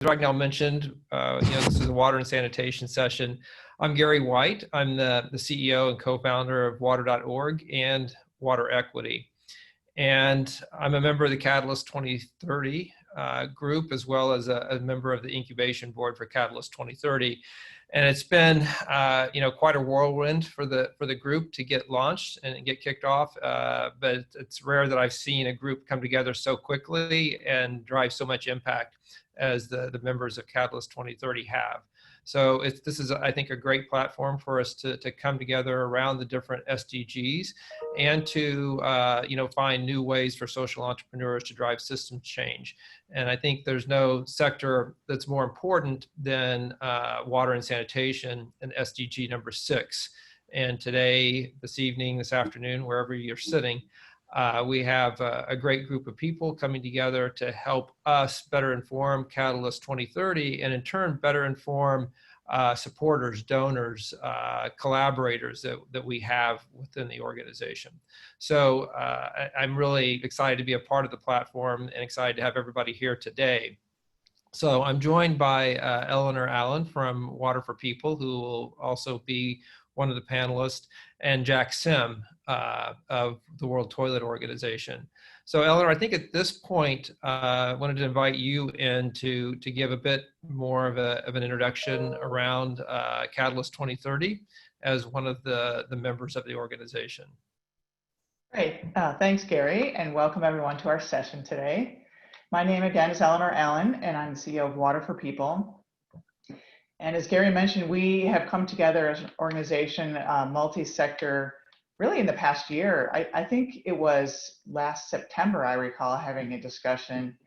Ragnell mentioned, this is a water and sanitation session. I'm Gary White. I'm the CEO and co-founder of water.org and Water Equity. And I'm a member of the Catalyst 2030 group, as well as a member of the incubation board for Catalyst 2030. And it's been, quite a whirlwind for the group to get launched and get kicked off. But it's rare that I've seen a group come together so quickly and drive so much impact as the members of Catalyst 2030 have. So this is, I think, a great platform for us to come together around the different SDGs and to find new ways for social entrepreneurs to drive system change. And I think there's no sector that's more important than water and sanitation and SDG number 6. And today, this evening, this afternoon, wherever you're sitting, we have a great group of people coming together to help us better inform Catalyst 2030 and in turn better inform supporters, donors, collaborators that we have within the organization. So I'm really excited to be a part of the platform and excited to have everybody here today. So I'm joined by Eleanor Allen from Water for People, who will also be one of the panelists, and Jack Sim of the World Toilet Organization. So Eleanor, I think at this point, I wanted to invite you in to give a bit more of an introduction around Catalyst 2030 as one of the members of the organization. Great, thanks Gary, and welcome everyone to our session today. My name again is Eleanor Allen, and I'm the CEO of Water for People. And as Gary mentioned, we have come together as an organization, multi-sector, really in the past year. I think it was last September, I recall having a discussion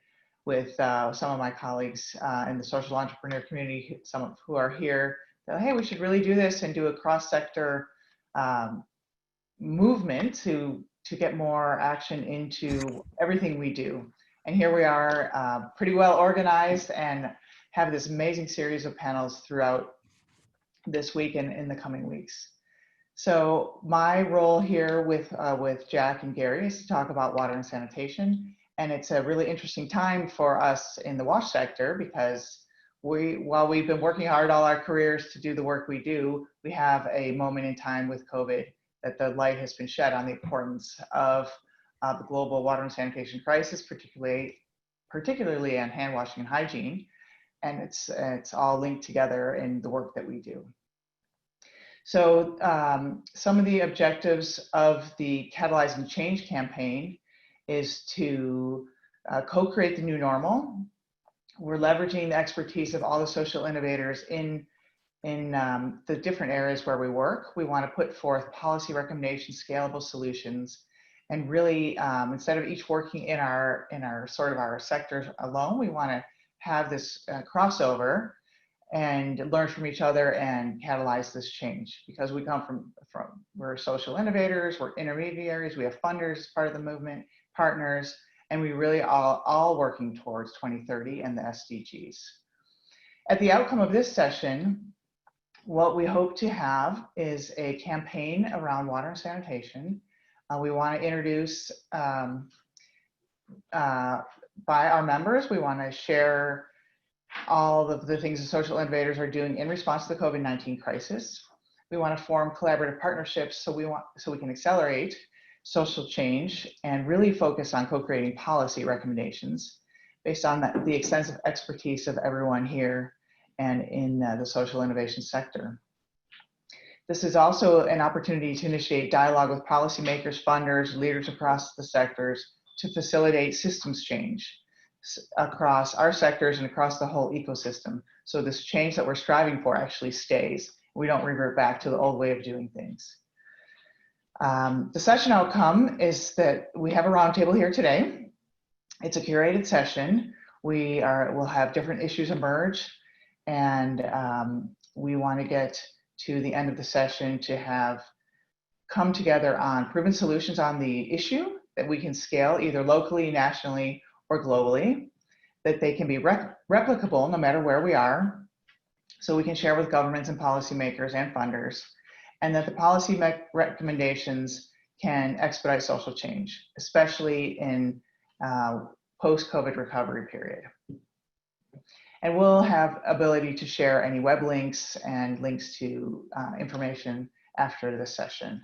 with some of my colleagues in the social entrepreneur community, some of who are here, that, hey, we should really do this and do a cross-sector movement to get more action into everything we do. And here we are, pretty well organized, and have this amazing series of panels throughout this week and in the coming weeks. So my role here with Jack and Gary is to talk about water and sanitation. And it's a really interesting time for us in the wash sector because while we've been working hard all our careers to do the work we do, we have a moment in time with COVID that the light has been shed on the importance of the global water and sanitation crisis, particularly on hand washing and hygiene. And it's all linked together in the work that we do. So some of the objectives of the Catalyzing Change campaign is to co-create the new normal. We're leveraging the expertise of all the social innovators in the different areas where we work. We want to put forth policy recommendations, scalable solutions, and really instead of each working in our sectors alone, we want to have this crossover and learn from each other and catalyze this change, because we come we're social innovators, we're intermediaries, we have funders as part of the movement, partners, and we really all working towards 2030 and the SDGs. At the outcome of this session, what we hope to have is a campaign around water and sanitation. We want to introduce by our members. We want to share all of the things the social innovators are doing in response to the COVID-19 crisis. We want to form collaborative partnerships so we can accelerate social change and really focus on co-creating policy recommendations based on the extensive expertise of everyone here and in the social innovation sector. This is also an opportunity to initiate dialogue with policymakers, funders, leaders across the sectors to facilitate systems change across our sectors and across the whole ecosystem. So this change that we're striving for actually stays. We don't revert back to the old way of doing things. The session outcome is that we have a roundtable here today. It's a curated session. We'll have different issues emerge, and we want to get to the end of the session to have come together on proven solutions on the issue that we can scale either locally, nationally, or globally, that they can be replicable no matter where we are, so we can share with governments and policymakers and funders, and that the policy recommendations can expedite social change, especially in post-COVID recovery period. And we'll have ability to share any web links and links to information after this session.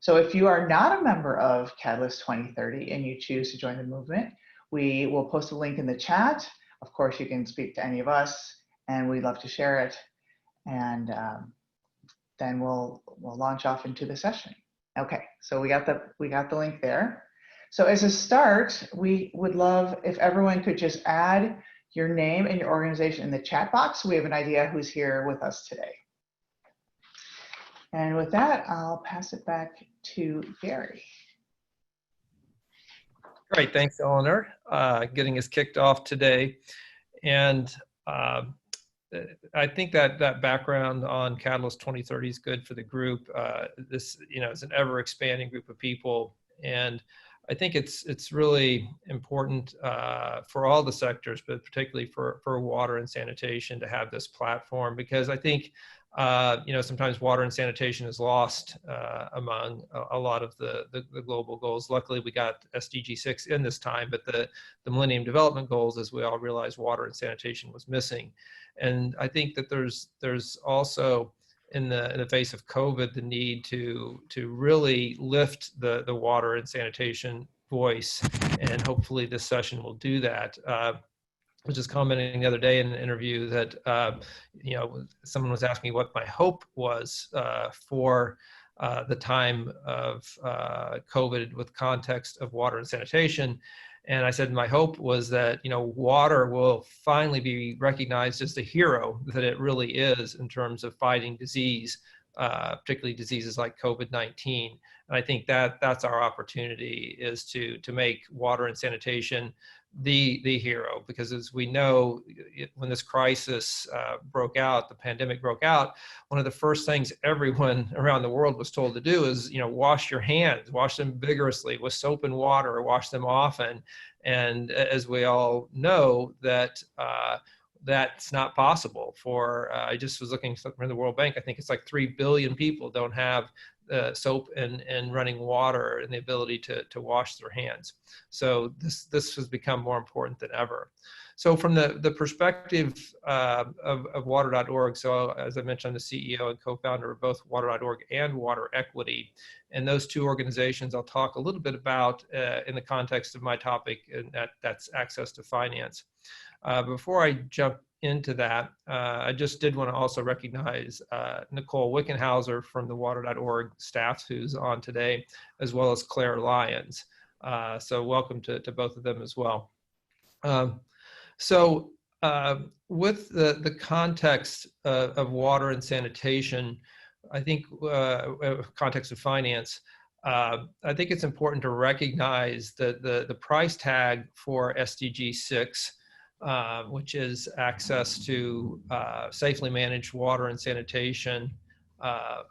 So if you are not a member of Catalyst 2030 and you choose to join the movement, we will post a link in the chat. Of course, you can speak to any of us, and we'd love to share it. And then we'll launch off into the session. Okay, so we got the link there. So as a start, we would love if everyone could just add your name and your organization in the chat box so we have an idea who's here with us today. And with that, I'll pass it back to Gary. Great, thanks, Eleanor, getting us kicked off today. And I think that background on Catalyst 2030 is good for the group. This, is an ever-expanding group of people, and I think it's really important for all the sectors, but particularly for water and sanitation to have this platform, because I think sometimes water and sanitation is lost among a lot of the global goals. Luckily, we got SDG 6 in this time, but the Millennium Development Goals, as we all realize, water and sanitation was missing. And I think that there's also in the face of COVID the need to really lift the water and sanitation voice, and hopefully this session will do that. I was just commenting the other day in an interview that someone was asking me what my hope was for the time of COVID with context of water and sanitation. And I said my hope was that water will finally be recognized as the hero that it really is in terms of fighting disease, particularly diseases like COVID-19. And I think that's our opportunity, is to make water and sanitation the hero, because as we know, when this crisis broke out, the pandemic broke out, one of the first things everyone around the world was told to do is wash your hands, wash them vigorously with soap and water, or wash them often. And as we all know, that that's not possible for I just was looking from the World Bank. I think it's like 3 billion people don't have soap and running water and the ability to wash their hands. So this has become more important than ever. So from the perspective of water.org, so as I mentioned, I'm the CEO and co-founder of both water.org and Water Equity. And those two organizations I'll talk a little bit about in the context of my topic, and that's access to finance. Before I jump into that, I just did want to also recognize Nicole Wickenhauser from the water.org staff, who's on today, as well as Claire Lyons. So welcome to both of them as well. So with the context of water and sanitation, I think context of finance, I think it's important to recognize that the price tag for SDG 6, which is access to safely managed water and sanitation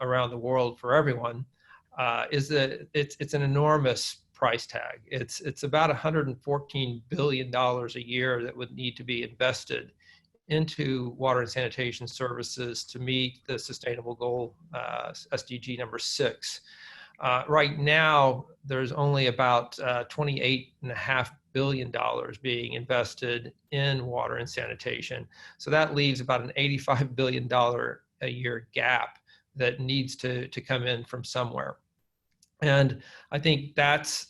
around the world for everyone, is that it's an enormous price tag. It's about $114 billion a year that would need to be invested into water and sanitation services to meet the sustainable goal, SDG number 6. Right now, there's only about $28.5 billion being invested in water and sanitation. So that leaves about an $85 billion a year gap that needs to come in from somewhere. And I think that's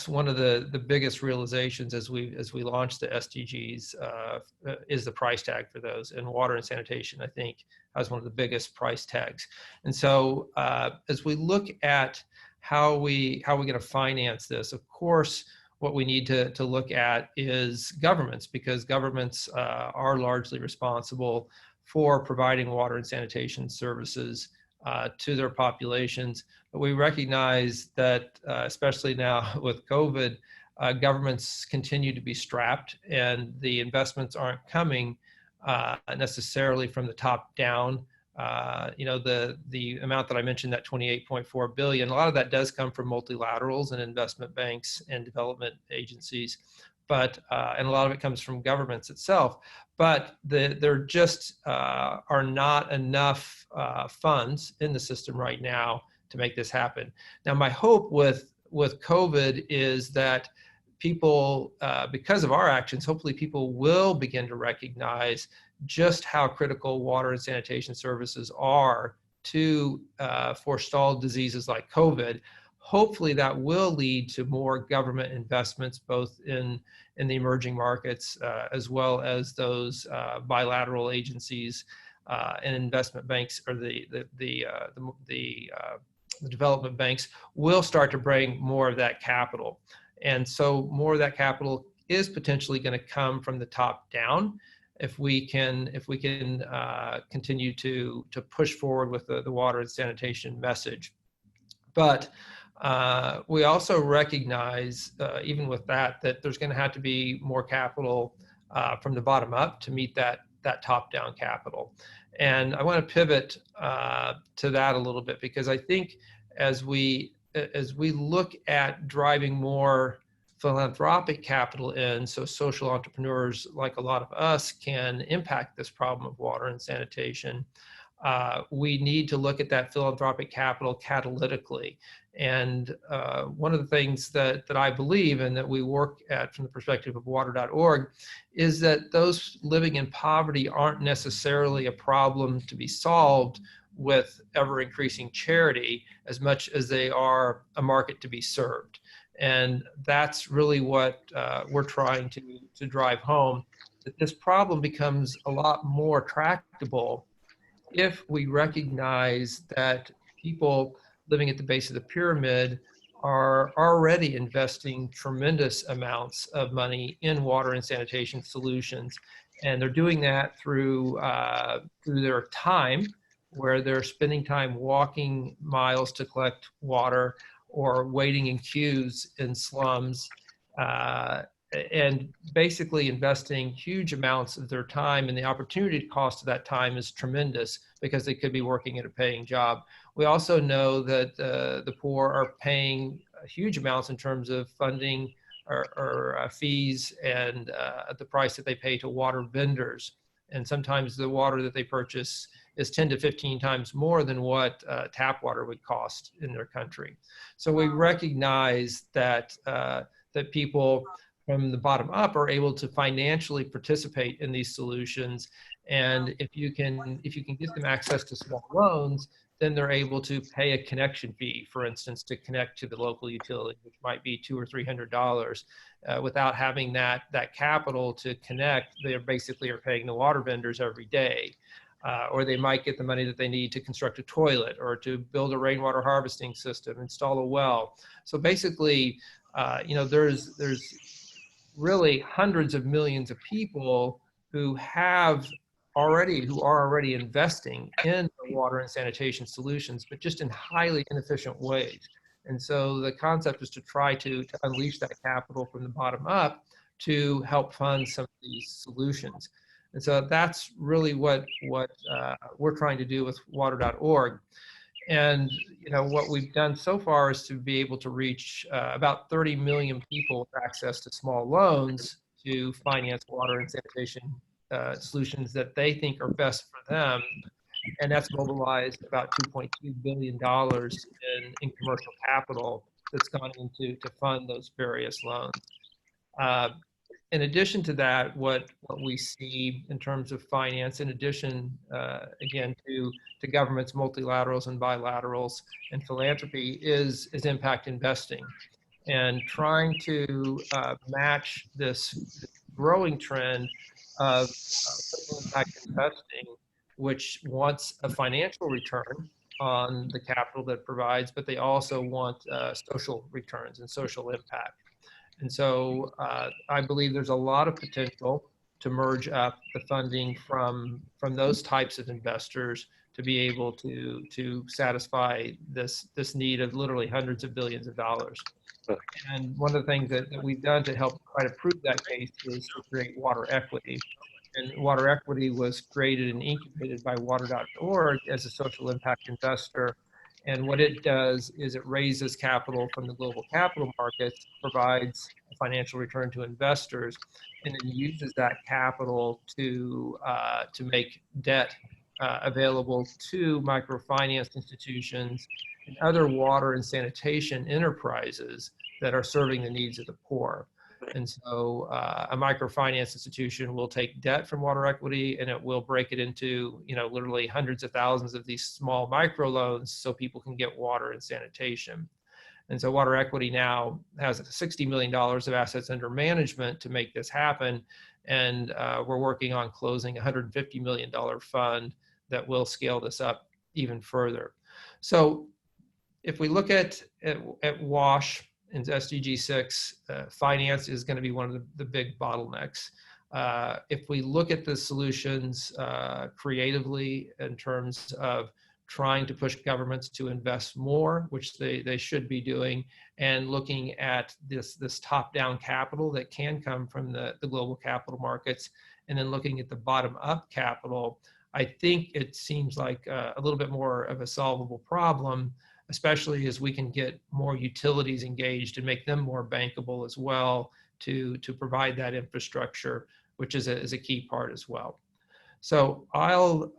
one of the biggest realizations as we launch the SDGs is the price tag for those. And water and sanitation, I think, has one of the biggest price tags. And so as we look at how we're going to finance this, of course, what we need to look at is governments, because governments are largely responsible for providing water and sanitation services to their populations. But we recognize that, especially now with COVID, governments continue to be strapped, and the investments aren't coming necessarily from the top down. The amount that I mentioned, that 28.4 billion, a lot of that does come from multilaterals and investment banks and development agencies, but and a lot of it comes from governments itself. But there just are not enough funds in the system right now to make this happen. Now, my hope with COVID is that people, because of our actions, hopefully people will begin to recognize just how critical water and sanitation services are to forestall diseases like COVID. Hopefully that will lead to more government investments, both in the emerging markets as well as those bilateral agencies and investment banks, or the development banks will start to bring more of that capital. And so more of that capital is potentially going to come from the top down if we can continue to push forward with the water and sanitation message. But we also recognize, even with that there's going to have to be more capital from the bottom up to meet that top-down capital. And I want to pivot to that a little bit, because I think as we look at driving more philanthropic capital in, so social entrepreneurs like a lot of us can impact this problem of water and sanitation, we need to look at that philanthropic capital catalytically. And one of the things that I believe and that we work at from the perspective of water.org is that those living in poverty aren't necessarily a problem to be solved with ever increasing charity as much as they are a market to be served. And that's really what we're trying to drive home, that this problem becomes a lot more tractable if we recognize that people living at the base of the pyramid are already investing tremendous amounts of money in water and sanitation solutions. And they're doing that through their time, where they're spending time walking miles to collect water or waiting in queues in slums, and basically investing huge amounts of their time, and the opportunity cost of that time is tremendous because they could be working at a paying job. We also know that the poor are paying huge amounts in terms of funding or fees and the price that they pay to water vendors. And sometimes the water that they purchase is 10 to 15 times more than what tap water would cost in their country. So we recognize that that people from the bottom up are able to financially participate in these solutions. And if you can get them access to small loans, then they're able to pay a connection fee, for instance, to connect to the local utility, which might be $200 or $300. Without having that capital to connect, they basically are paying the water vendors every day. Or they might get the money that they need to construct a toilet or to build a rainwater harvesting system, install a well. So basically, there's really hundreds of millions of people who are already investing in water and sanitation solutions, but just in highly inefficient ways. And so the concept is to try to unleash that capital from the bottom up to help fund some of these solutions. And so that's really what we're trying to do with water.org. And what we've done so far is to be able to reach about 30 million people with access to small loans to finance water and sanitation solutions that they think are best for them. And that's mobilized about $2.2 billion in commercial capital that's gone into to fund those various loans. In addition to that, what we see in terms of finance, in addition, again, to governments, multilaterals and bilaterals and philanthropy, is impact investing, and trying to match this growing trend of impact investing, which wants a financial return on the capital that it provides, but they also want social returns and social impact. And so I believe there's a lot of potential to merge up the funding from those types of investors to be able to satisfy this need of literally hundreds of billions of dollars. And one of the things that we've done to help try to prove that case is to create water equity. And water equity was created and incubated by water.org as a social impact investor. And what it does is it raises capital from the global capital markets, provides a financial return to investors, and then uses that capital to make debt available to microfinance institutions and other water and sanitation enterprises that are serving the needs of the poor. And so a microfinance institution will take debt from water equity and it will break it into, literally hundreds of thousands of these small micro loans so people can get water and sanitation. And so water equity now has $60 million of assets under management to make this happen. And we're working on closing a $150 million fund that will scale this up even further. So if we look at WASH and SDG 6, finance is going to be one of the big bottlenecks. If we look at the solutions creatively in terms of trying to push governments to invest more, which they should be doing, and looking at this top-down capital that can come from the global capital markets, and then looking at the bottom-up capital, I think it seems like a little bit more of a solvable problem, especially as we can get more utilities engaged and make them more bankable as well to provide that infrastructure, which is a key part as well. So I'll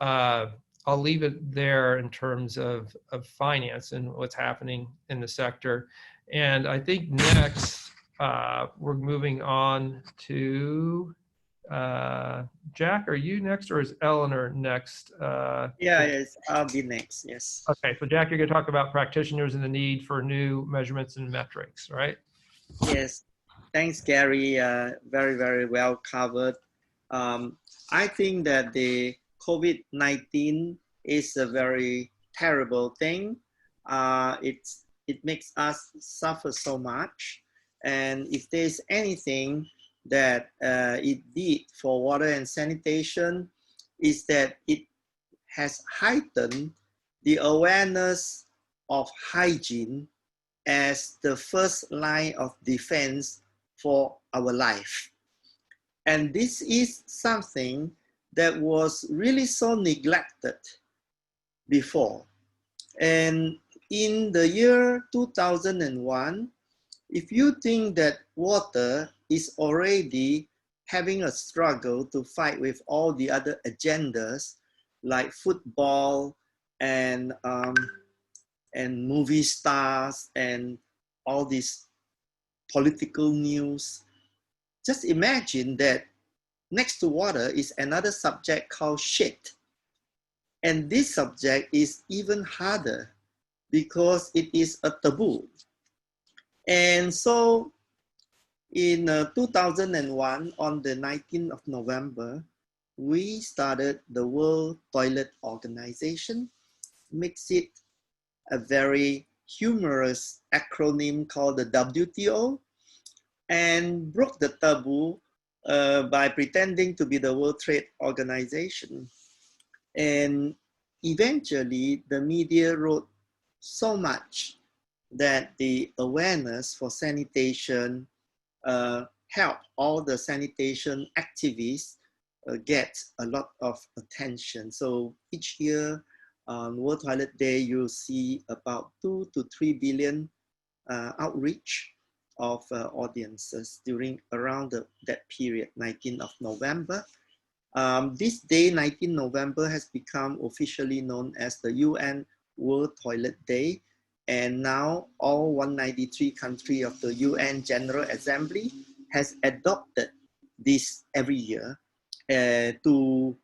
leave it there in terms of finance and what's happening in the sector. And I think next we're moving on to Jack. Are you next or is Eleanor next? Yes, I'll be next. Yes. Okay, so Jack, you're going to talk about practitioners and the need for new measurements and metrics, right? Yes. Thanks, Gary. Very, very well covered. I think that the COVID-19 is a very terrible thing. It makes us suffer so much. And if there's anything that it did for water and sanitation, is that it has heightened the awareness of hygiene as the first line of defense for our life. And this is something that was really so neglected before. And in the year 2001, if you think that water is already having a struggle to fight with all the other agendas like football and movie stars and all these political news, just imagine that next to water is another subject called shit. And this subject is even harder because it is a taboo. And so in 2001, on the 19th of November, we started the World Toilet Organization, makes it a very humorous acronym called the WTO, and broke the taboo by pretending to be the World Trade Organization. And eventually, the media wrote so much that the awareness for sanitation helped all the sanitation activists get a lot of attention. So each year on World Toilet Day, you'll see about 2 to 3 billion outreach of audiences during around that period, 19th of November. This day, 19 November, has become officially known as the UN World Toilet Day. And now all 193 countries of the UN General Assembly has adopted this every year to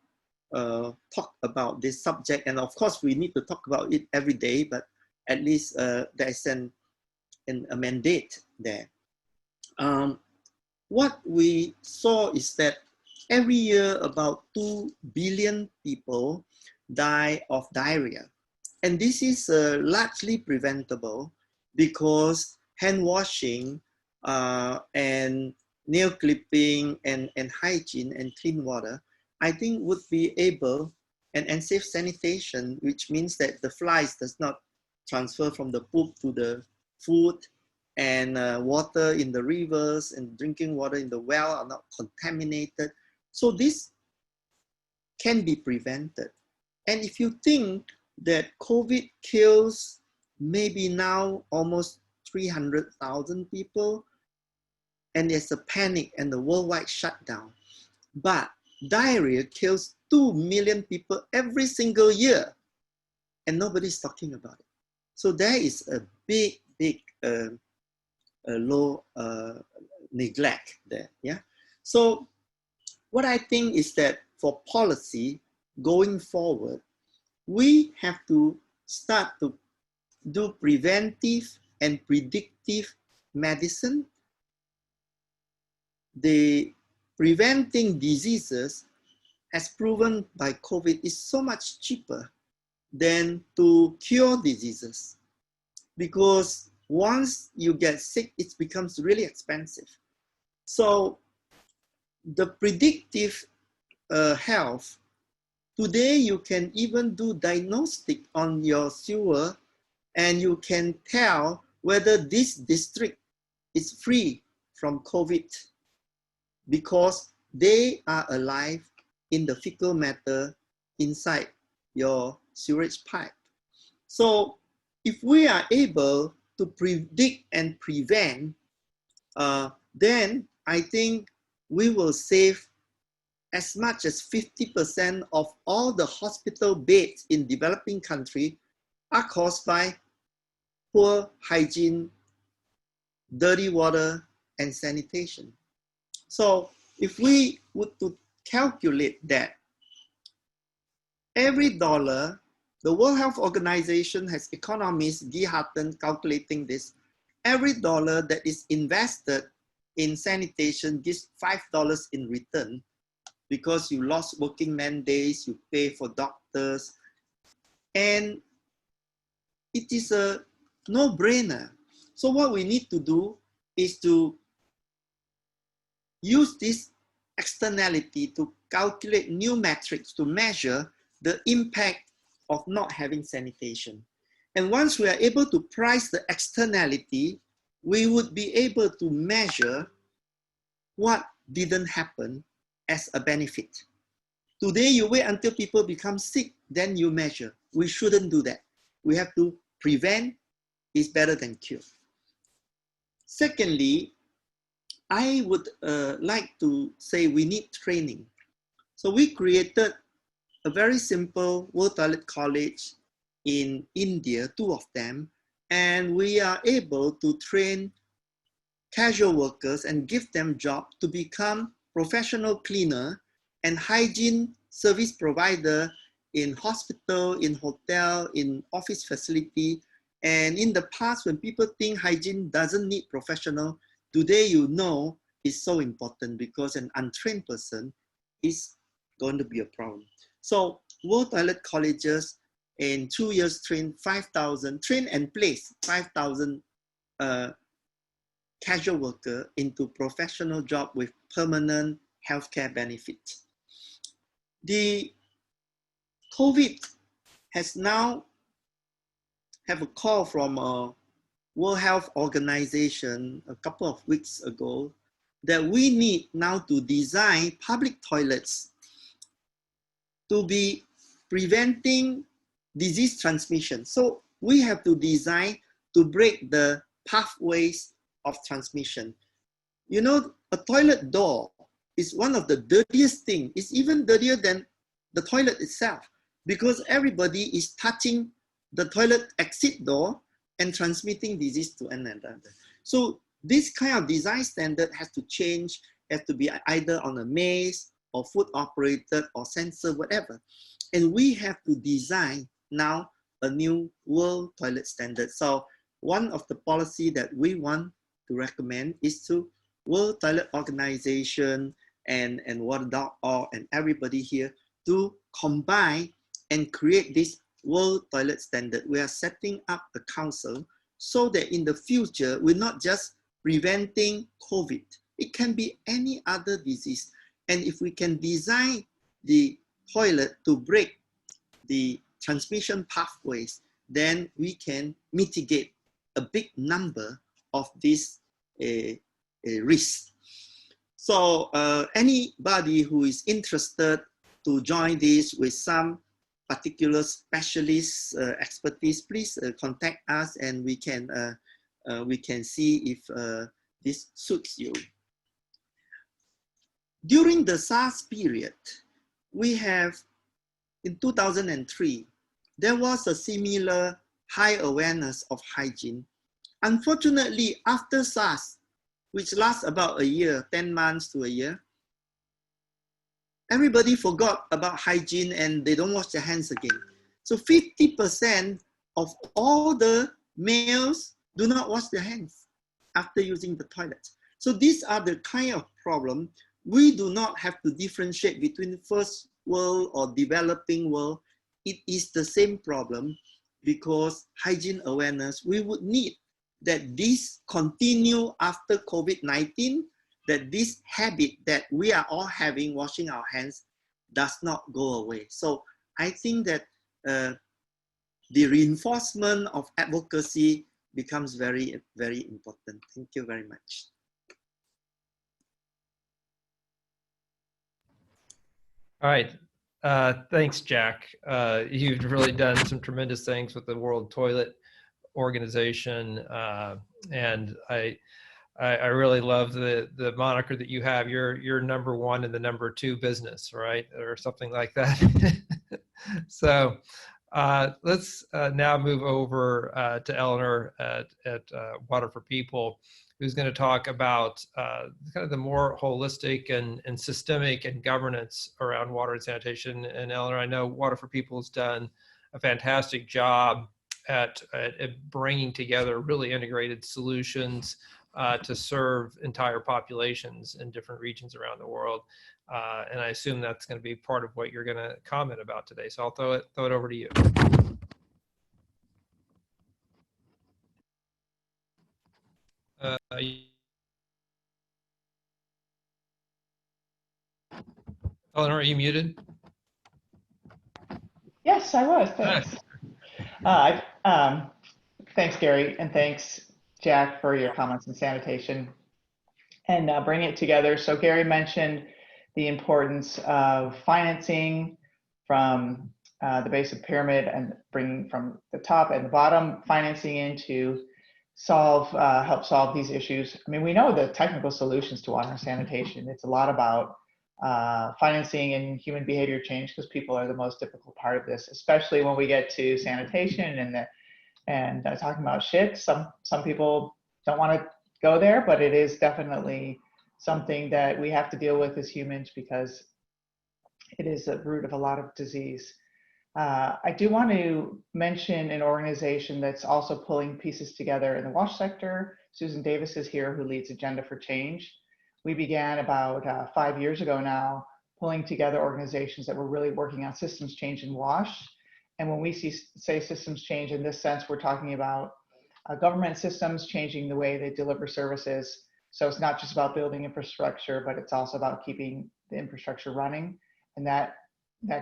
talk about this subject. And of course, we need to talk about it every day, but at least there's a mandate there. What we saw is that every year about 2 billion people die of diarrhea. And this is largely preventable because hand washing and nail clipping and hygiene and clean water, I think would be able, and safe sanitation, which means that the flies does not transfer from the poop to the food, and water in the rivers and drinking water in the well are not contaminated. So this can be prevented. And if you think that COVID kills maybe now almost 300,000 people, and there's a panic and the worldwide shutdown, but diarrhea kills 2 million people every single year, and nobody's talking about it. So there is a big low neglect there. Yeah. So what I think is that for policy going forward, we have to start to do preventive and predictive medicine. The preventing diseases, as proven by COVID, is so much cheaper than to cure diseases, because once you get sick, it becomes really expensive. So the predictive health, today you can even do diagnostic on your sewer, and you can tell whether this district is free from COVID because they are alive in the fecal matter inside your sewage pipe. So if we are able to predict and prevent, then I think we will save as much as 50% of all the hospital beds in developing countries are caused by poor hygiene, dirty water, and sanitation. So if we were to calculate that every dollar, the World Health Organization has economists, Guy Harton, calculating this, every dollar that is invested in sanitation gives $5 in return, because you lost working man days, you pay for doctors, and it is a no-brainer. So what we need to do is to use this externality to calculate new metrics to measure the impact of not having sanitation. And once we are able to price the externality, we would be able to measure what didn't happen as a benefit. Today, you wait until people become sick, then you measure. We shouldn't do that. We have to prevent is better than cure. Secondly, I would like to say we need training. So we created a very simple World Toilet College in India, 2 of them, and we are able to train casual workers and give them jobs to become professional cleaner and hygiene service provider in hospital, in hotel, in office facility. And in the past, when people think hygiene doesn't need professional, today you know it's so important, because an untrained person is going to be a problem. So World Toilet Colleges in 2 years train 5,000, train and place 5,000 casual worker into professional job with permanent healthcare benefits. The COVID has now have a call from World Health Organization a couple of weeks ago that we need now to design public toilets to be preventing disease transmission. So we have to design to break the pathways of transmission. You know, a toilet door is one of the dirtiest things. It's even dirtier than the toilet itself, because everybody is touching the toilet exit door and transmitting disease to another. So this kind of design standard has to change, has to be either on a maze or foot operated or sensor, whatever. And we have to design now a new world toilet standard. So one of the policy that we want to recommend is to World Toilet Organization and Water.org and everybody here to combine and create this world toilet standard. We are setting up a council so that in the future, we're not just preventing COVID. It can be any other disease. And if we can design the toilet to break the transmission pathways, then we can mitigate a big number of these risks. So anybody who is interested to join this with some particular specialist expertise, please contact us, and we can see if this suits you. During the SARS period, we have, in 2003, there was a similar high awareness of hygiene. Unfortunately, after SARS, which lasts about a year, 10 months to a year, everybody forgot about hygiene and they don't wash their hands again. So 50% of all the males do not wash their hands after using the toilet. So these are the kind of problem. We do not have to differentiate between first world or developing world. It is the same problem because hygiene awareness, we would need that this continue after COVID-19, that this habit that we are all having, washing our hands, does not go away. So I think that the reinforcement of advocacy becomes very, very important. Thank you very much. All right. Thanks, Jack. You've really done some tremendous things with the World Toilet Organization, and I really love the moniker that you have. You're number one in the number two business, right, or something like that. So let's now move over to Eleanor at Water for People, who's going to talk about kind of the more holistic and systemic and governance around water and sanitation. And Eleanor, I know Water for People has done a fantastic job at bringing together really integrated solutions to serve entire populations in different regions around the world. And I assume that's going to be part of what you're going to comment about today. So I'll throw it over to you. Eleanor, are you muted? Yes, I was. Thanks. Thanks, Gary, and thanks, Jack, for your comments on sanitation and bringing it together. So Gary mentioned the importance of financing from the base of the pyramid and bringing from the top and the bottom financing in to help solve these issues. I mean, we know the technical solutions to water and sanitation. It's a lot about financing and human behavior change, because people are the most difficult part of this, especially when we get to sanitation and talking about shit. Some people don't want to go there, but it is definitely something that we have to deal with as humans because it is the root of a lot of disease. I do want to mention an organization that's also pulling pieces together in the wash sector. Susan Davis is here, who leads Agenda for Change. We began about 5 years ago now, pulling together organizations that were really working on systems change in wash. And when we say systems change in this sense, we're talking about government systems changing the way they deliver services. So it's not just about building infrastructure, but it's also about keeping the infrastructure running. And that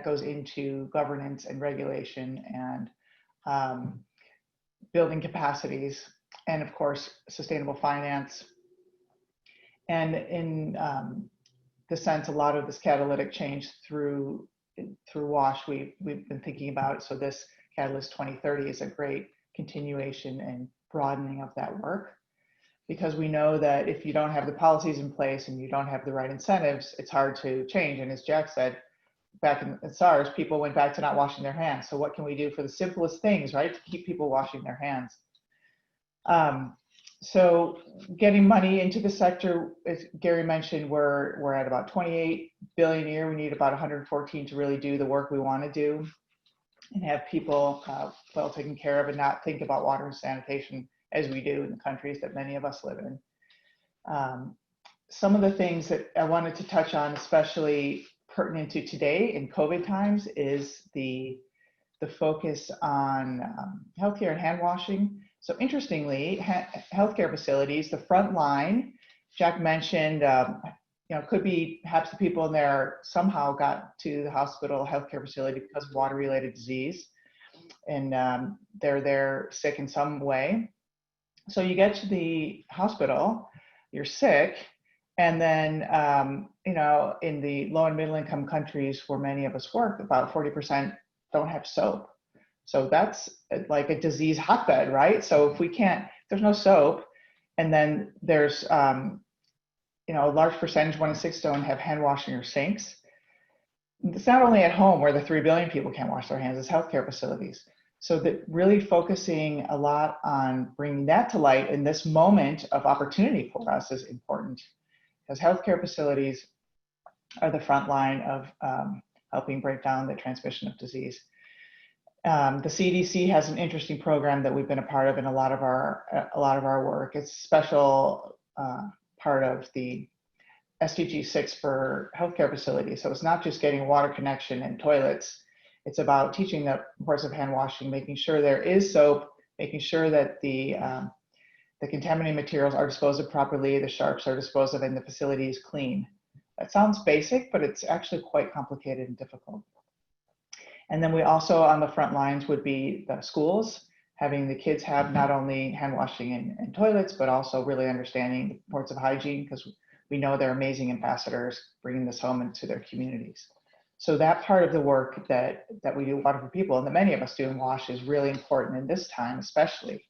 goes into governance and regulation and building capacities, and of course, sustainable finance. And in the sense, a lot of this catalytic change through WASH, we've been thinking about. So this Catalyst 2030 is a great continuation and broadening of that work, because we know that if you don't have the policies in place and you don't have the right incentives, it's hard to change. And as Jack said, back in SARS, people went back to not washing their hands. So what can we do for the simplest things, right, to keep people washing their hands? So getting money into the sector, as Gary mentioned, we're at about 28 billion a year. We need about 114 to really do the work we want to do and have people well taken care of and not think about water and sanitation as we do in the countries that many of us live in. Some of the things that I wanted to touch on, especially pertinent to today in COVID times, is the focus on healthcare and hand washing. So interestingly, healthcare facilities, the front line, Jack mentioned, could be perhaps the people in there somehow got to the hospital healthcare facility because of water-related disease, and they're there sick in some way. So you get to the hospital, you're sick, and then, in the low and middle income countries where many of us work, about 40% don't have soap. So that's like a disease hotbed, right? So if there's no soap, and then there's, a large percentage, 1 in 6, don't have hand washing or sinks. It's not only at home where the 3 billion people can't wash their hands, it's healthcare facilities. So that really focusing a lot on bringing that to light in this moment of opportunity for us is important, because healthcare facilities are the front line of helping break down the transmission of disease. The CDC has an interesting program that we've been a part of in a lot of our work. It's a special part of the SDG 6 for healthcare facilities. So it's not just getting a water connection and toilets. It's about teaching the importance of hand washing, making sure there is soap, making sure that the contaminated materials are disposed of properly, the sharps are disposed of, and the facility is clean. That sounds basic, but it's actually quite complicated and difficult. And then we also, on the front lines, would be the schools, having the kids have not only hand washing and toilets, but also really understanding the importance of hygiene, because we know they're amazing ambassadors bringing this home into their communities. So that part of the work that we do, Water for People, and that many of us do in WASH, is really important in this time, especially.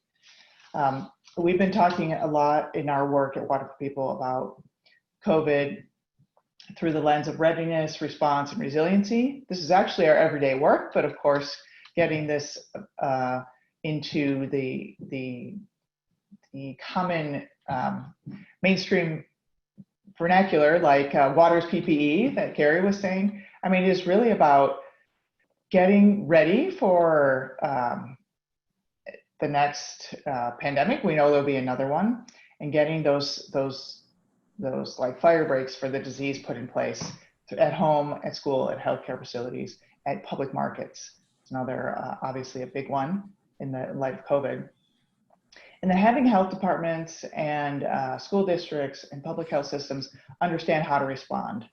We've been talking a lot in our work at Water for People about COVID through the lens of readiness, response, and resiliency. This is actually our everyday work, but of course, getting this into the common mainstream vernacular, like water's PPE that Gary was saying. I mean, it is really about getting ready for the next pandemic. We know there'll be another one, and getting those like fire breaks for the disease put in place at home, at school, at healthcare facilities, at public markets. It's another obviously a big one in the light of COVID. And then having health departments and school districts and public health systems understand how to respond,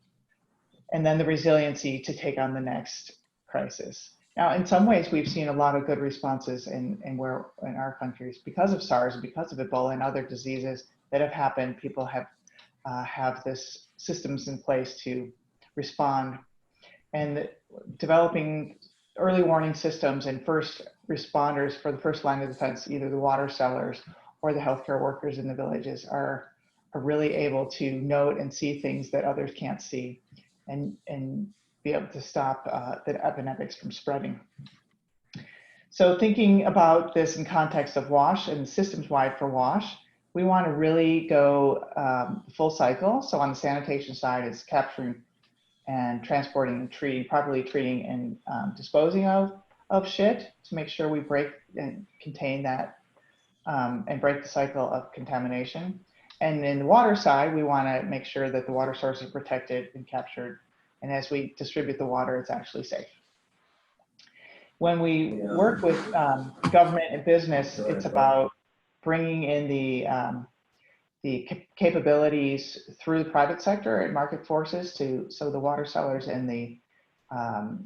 and then the resiliency to take on the next crisis. Now, in some ways, we've seen a lot of good responses in our countries because of SARS, because of Ebola and other diseases that have happened. People have this systems in place to respond, and developing early warning systems and first responders for the first line of defense, either the water sellers or the healthcare workers in the villages, are really able to note and see things that others can't see, and be able to stop the epidemics from spreading. So thinking about this in context of WASH and systems-wide for WASH, we want to really go full cycle. So on the sanitation side, it's capturing and transporting and treating, properly treating and disposing of shit to make sure we break and contain that and break the cycle of contamination. And in the water side, we want to make sure that the water source is protected and captured. And as we distribute the water, it's actually safe. When we work with government and business, it's about bringing in the capabilities through the private sector and market forces so the water sellers and the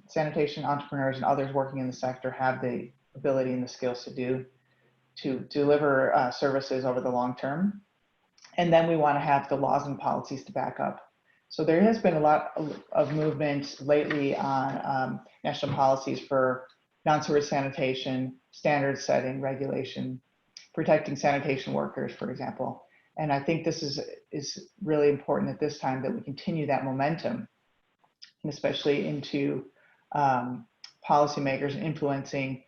sanitation entrepreneurs and others working in the sector have the ability and the skills to deliver services over the long term. And then we want to have the laws and policies to back up. So there has been a lot of movement lately on national policies for non-sewer sanitation, standard setting, regulation, protecting sanitation workers, for example. And I think this is really important at this time that we continue that momentum, and especially into policymakers influencing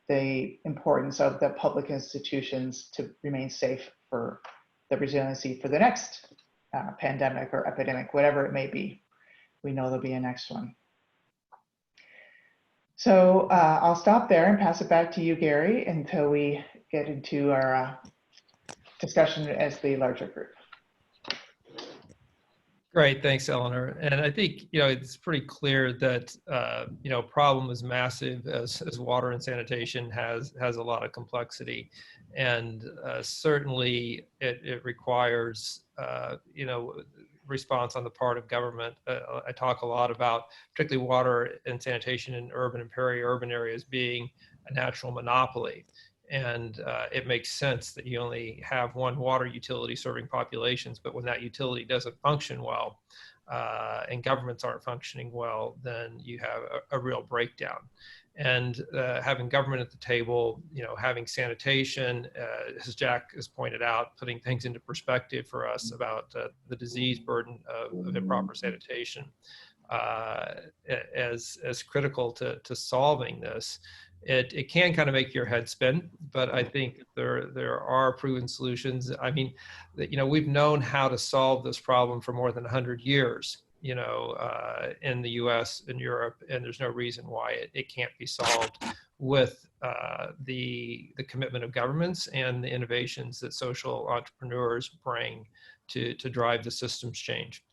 the importance of the public institutions to remain safe for the resiliency for the next pandemic or epidemic, whatever it may be. We know there'll be a next one. So I'll stop there and pass it back to you, Gary, until we get into our discussion as the larger group. Great, thanks, Eleanor. And I think it's pretty clear that problem is massive as water and sanitation has a lot of complexity, and certainly it requires response on the part of government. I talk a lot about particularly water and sanitation in urban and peri-urban areas being a natural monopoly. And it makes sense that you only have one water utility serving populations, but when that utility doesn't function well and governments aren't functioning well, then you have a real breakdown. And having government at the table, having sanitation, as Jack has pointed out, putting things into perspective for us about the disease burden of improper sanitation as critical to solving this. It can kind of make your head spin, but I think there are proven solutions. I mean, we've known how to solve this problem for more than 100 years, in the U.S. and Europe, and there's no reason why it can't be solved with the commitment of governments and the innovations that social entrepreneurs bring to drive the systems change.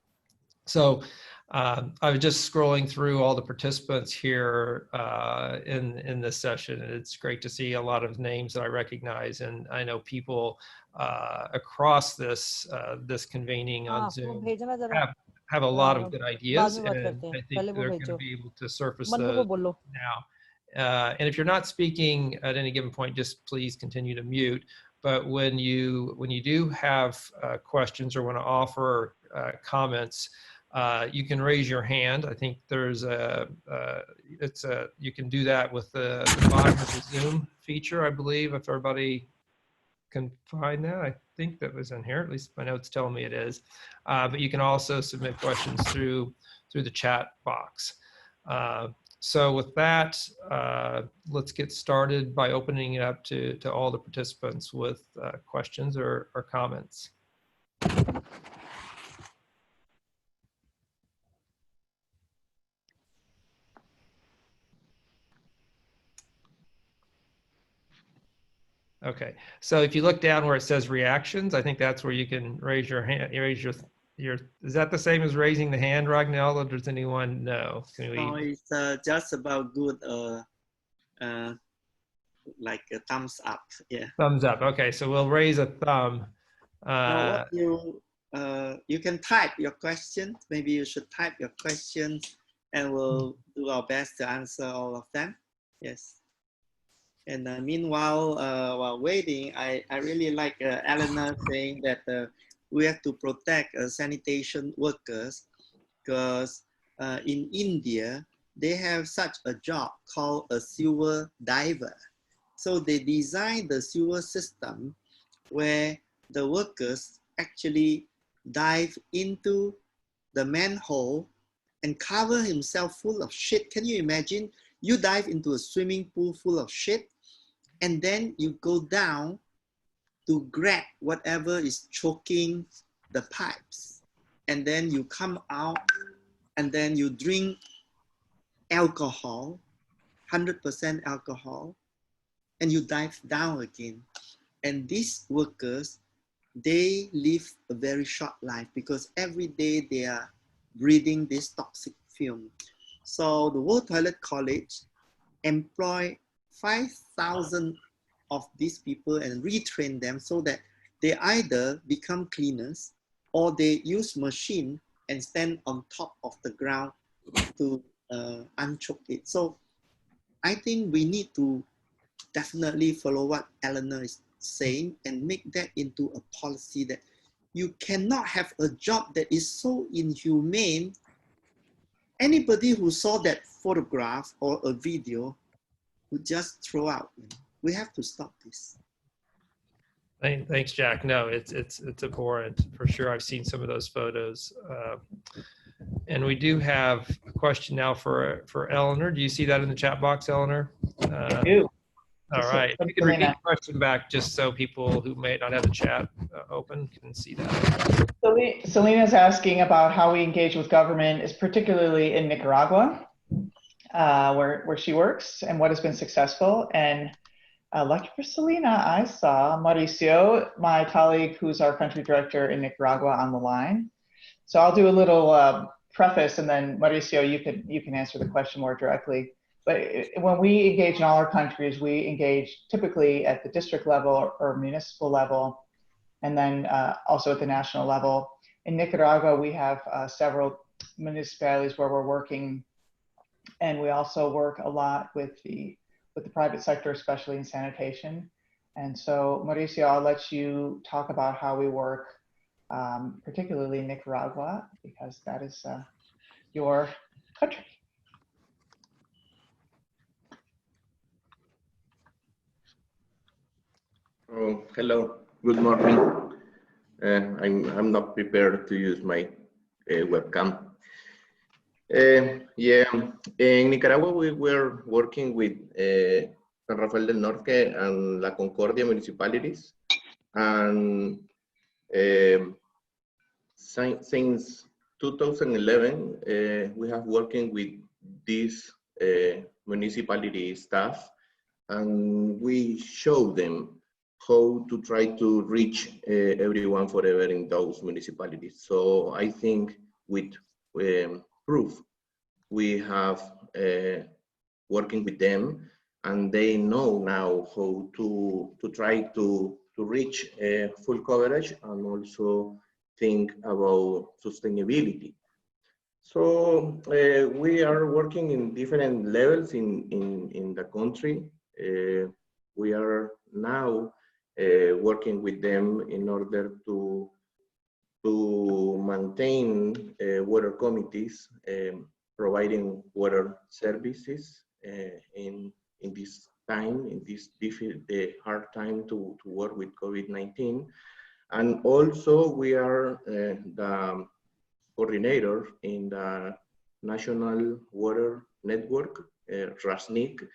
So I was just scrolling through all the participants here in this session, and it's great to see a lot of names that I recognize, and I know people across this convening on Zoom have a lot of good ideas, and I think they're going to be able to surface those now. And if you're not speaking at any given point, just please continue to mute. But when you do have questions or want to offer comments, you can raise your hand. I think there's you can do that with the bottom of the Zoom feature, I believe, if everybody can find that. I think that was in here, at least my notes tell me it is. But you can also submit questions through the chat box. So with that, let's get started by opening it up to all the participants with questions or comments. Okay, so if you look down where it says reactions, I think that's where you can raise your hand. Is that the same as raising the hand, Ragnell, or does anyone know? No, it's just about good, like a thumbs up. Yeah. Thumbs up. Okay, so we'll raise a thumb. Now, you can type your questions. Maybe you should type your questions, and we'll do our best to answer all of them. Yes. And meanwhile, while waiting, I really like Eleanor saying that we have to protect sanitation workers, because in India, they have such a job called a sewer diver. So they designed the sewer system where the workers actually dive into the manhole and cover himself full of shit. Can you imagine? You dive into a swimming pool full of shit, and then you go down to grab whatever is choking the pipes. And then you come out, and then you drink alcohol, 100% alcohol, and you dive down again. And these workers, they live a very short life because every day they are breathing this toxic fume. So the World Toilet College employ 5,000 of these people and retrain them so that they either become cleaners or they use machine and stand on top of the ground to unchoke it. So I think we need to definitely follow what Eleanor is saying and make that into a policy that you cannot have a job that is so inhumane. Anybody who saw that photograph or a video would just throw out. We have to stop this. Thanks, Jack. No, it's abhorrent for sure. I've seen some of those photos, and we do have a question now for Eleanor. Do you see that in the chat box, Eleanor? I do. All right. If you could repeat the question back, just so people who may not have the chat open can see that. Selena's asking about how we engage with government, is particularly in Nicaragua, where she works, and what has been successful. And lucky for Selena, I saw Mauricio, my colleague, who's our country director in Nicaragua, on the line. So I'll do a little preface, and then Mauricio, you can answer the question more directly. But when we engage in all our countries, we engage typically at the district level or municipal level, and then also at the national level. In Nicaragua, we have several municipalities where we're working, and we also work a lot with the private sector, especially in sanitation. And so, Mauricio, I'll let you talk about how we work, particularly in Nicaragua, because that is your country. Oh, hello. Good morning. I'm not prepared to use my webcam. Yeah, in Nicaragua, we were working with San Rafael del Norte and La Concordia municipalities. And since 2011, we have working with these municipality staff, and we show them how to try to reach everyone forever in those municipalities. So I think with proof, we have working with them, and they know now how to try to reach full coverage and also think about sustainability. So we are working in different levels in the country. We are now working with them in order to maintain water committees, providing water services in this time, in this hard time to work with COVID-19. And also we are the coordinator in the National Water Network, RASNIC,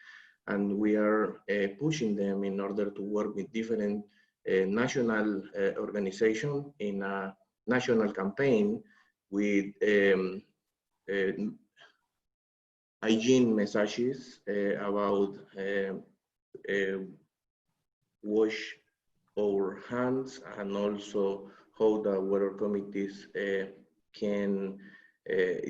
and we are pushing them in order to work with different national organizations in a national campaign with hygiene messages about wash our hands, and also how the water committees can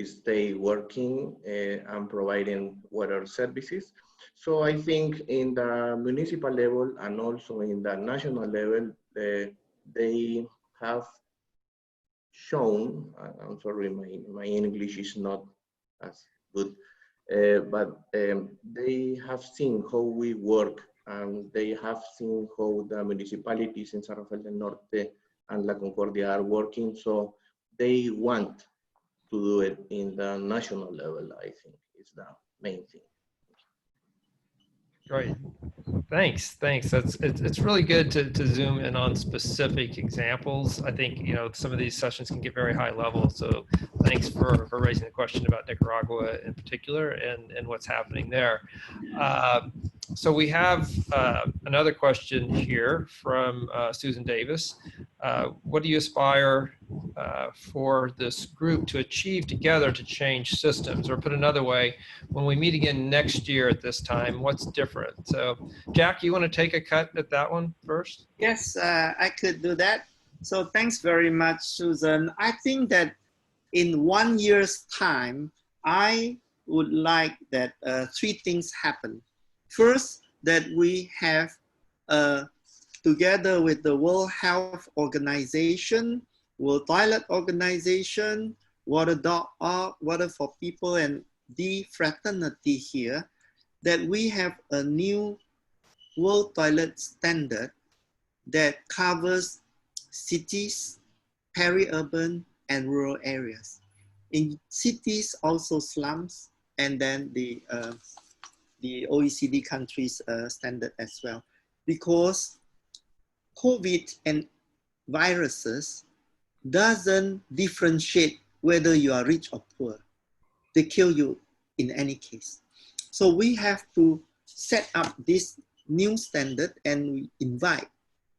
stay working and providing water services. So I think in the municipal level and also in the national level, they have shown, I'm sorry, my English is not as good, but they have seen how we work, and they have seen how the municipalities in San Rafael del Norte and La Concordia are working. So they want to do it in the national level, I think is the main thing. Great. Thanks. It's really good to zoom in on specific examples. I think, some of these sessions can get very high level. So thanks for raising the question about Nicaragua in particular and what's happening there. So we have another question here from Susan Davis. What do you aspire for this group to achieve together to change systems? Or put another way, when we meet again next year at this time, what's different? So Jack, you want to take a cut at that one first? Yes, I could do that. So thanks very much, Susan. I think that in 1 year's time, I would like that 3 things happen. First, that we have, together with the World Health Organization, World Toilet Organization, Water.org, Water for People, and the fraternity here, that we have a new World Toilet Standard that covers cities, peri-urban, and rural areas. In cities, also slums, and then the OECD countries standard as well. Because COVID and viruses doesn't differentiate whether you are rich or poor. They kill you in any case. So we have to set up this new standard, and we invite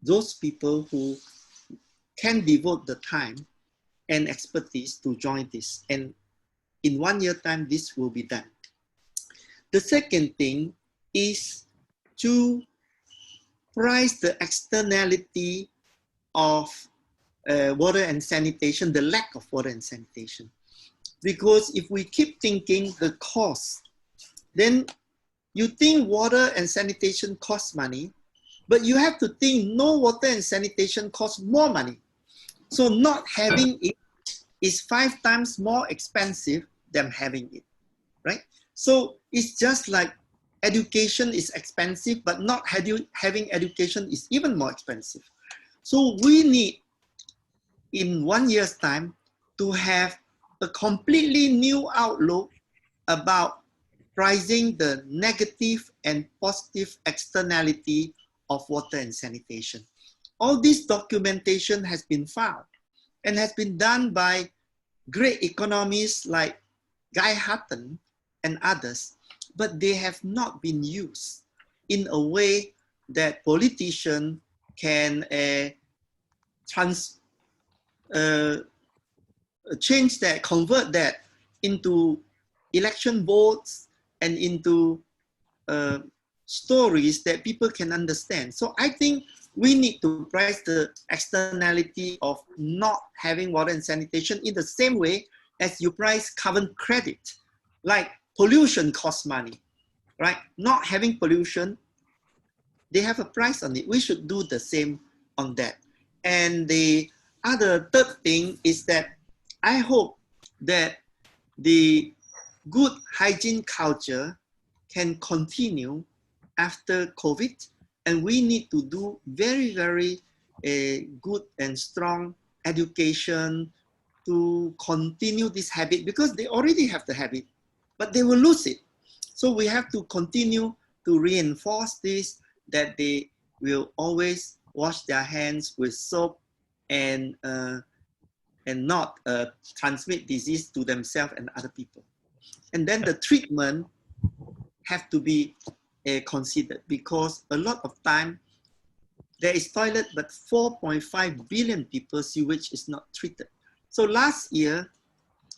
those people who can devote the time and expertise to join this. And in 1 year time, this will be done. The second thing is to price the externality of water and sanitation, the lack of water and sanitation. Because if we keep thinking the cost, then you think water and sanitation costs money, but you have to think no water and sanitation costs more money. So not having it is 5 times more expensive than having it, right? So it's just like education is expensive, but not having education is even more expensive. So we need, in 1 year's time, to have a completely new outlook about pricing the negative and positive externality of water and sanitation. All this documentation has been found and has been done by great economists like Guy Hutton and others, but they have not been used in a way that politicians can change that, convert that into election votes and into stories that people can understand. So I think we need to price the externality of not having water and sanitation in the same way as you price carbon credit. Like pollution costs money, right? Not having pollution, they have a price on it. We should do the same on that. And the other third thing is that I hope that the good hygiene culture can continue after COVID, and we need to do very, very good and strong education to continue this habit, because they already have the habit, but they will lose it. So we have to continue to reinforce this, that they will always wash their hands with soap and not transmit disease to themselves and other people. And then the treatment have to be considered, because a lot of time there is toilet, but 4.5 billion people's sewage is not treated. So last year,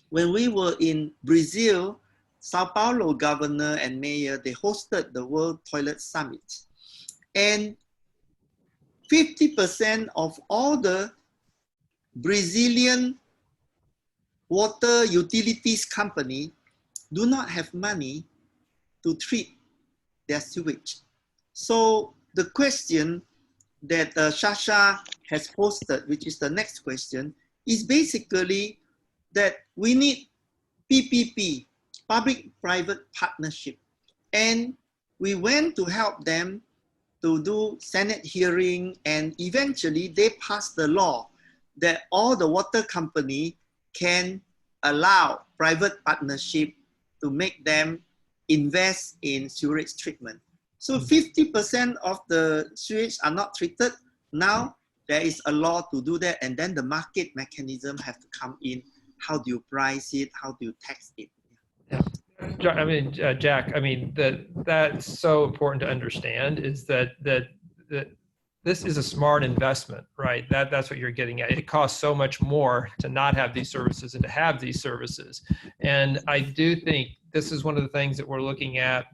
when we were in Brazil, Sao Paulo governor and mayor, they hosted the World Toilet Summit. And 50% of all the Brazilian water utilities company do not have money to treat their sewage. So the question that Shasha has posted, which is the next question, is basically that we need PPP, public-private partnership. And we went to help them to do Senate hearing, and eventually they passed the law that all the water company can allow private partnership to make them invest in sewage treatment. So 50% of the sewage are not treated. Now there is a law to do that, and then the market mechanism have to come in. How do you price it? How do you tax it? I mean, Jack, I mean, that's so important to understand, is that this is a smart investment, right? That's what you're getting at. It costs so much more to not have these services and to have these services. And I do think this is one of the things that we're looking at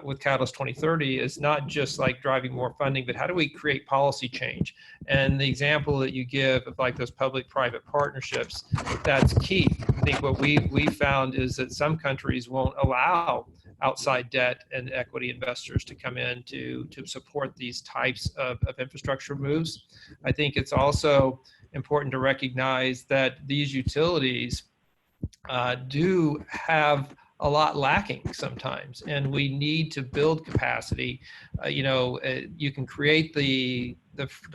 with Catalyst 2030, is not just like driving more funding, but how do we create policy change? And the example that you give of like those public-private partnerships, that's key. I think what we found is that some countries won't allow outside debt and equity investors to come in to support these types of infrastructure moves. I think it's also important to recognize that these utilities do have a lot lacking sometimes, and we need to build capacity. You can create the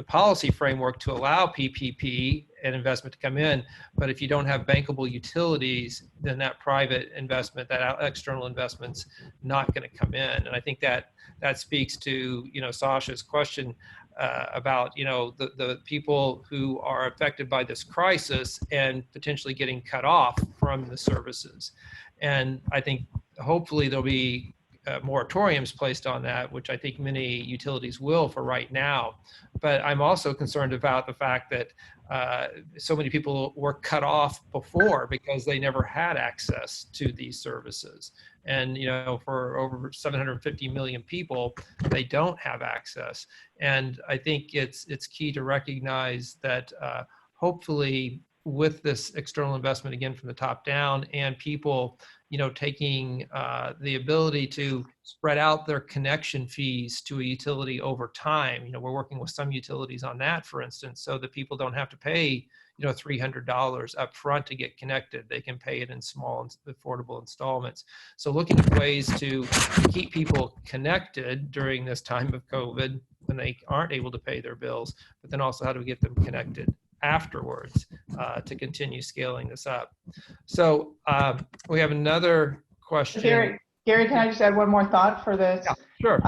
policy framework to allow PPP and investment to come in, but if you don't have bankable utilities, then that private investment, that external investment's not going to come in. And I think that speaks to Sasha's question about the people who are affected by this crisis and potentially getting cut off from the services. And I think hopefully there'll be moratoriums placed on that, which I think many utilities will for right now. But I'm also concerned about the fact that so many people were cut off before because they never had access to these services. And for over 750 million people, they don't have access. And I think it's key to recognize that hopefully with this external investment, again from the top down, and people taking the ability to spread out their connection fees to a utility over time. We're working with some utilities on that, for instance, so that people don't have to pay $300 up front to get connected. They can pay it in small and affordable installments. So looking at ways to keep people connected during this time of COVID when they aren't able to pay their bills, but then also how do we get them connected afterwards to continue scaling this up. So we have another question. Gary, can I just add one more thought for this? Yeah, sure.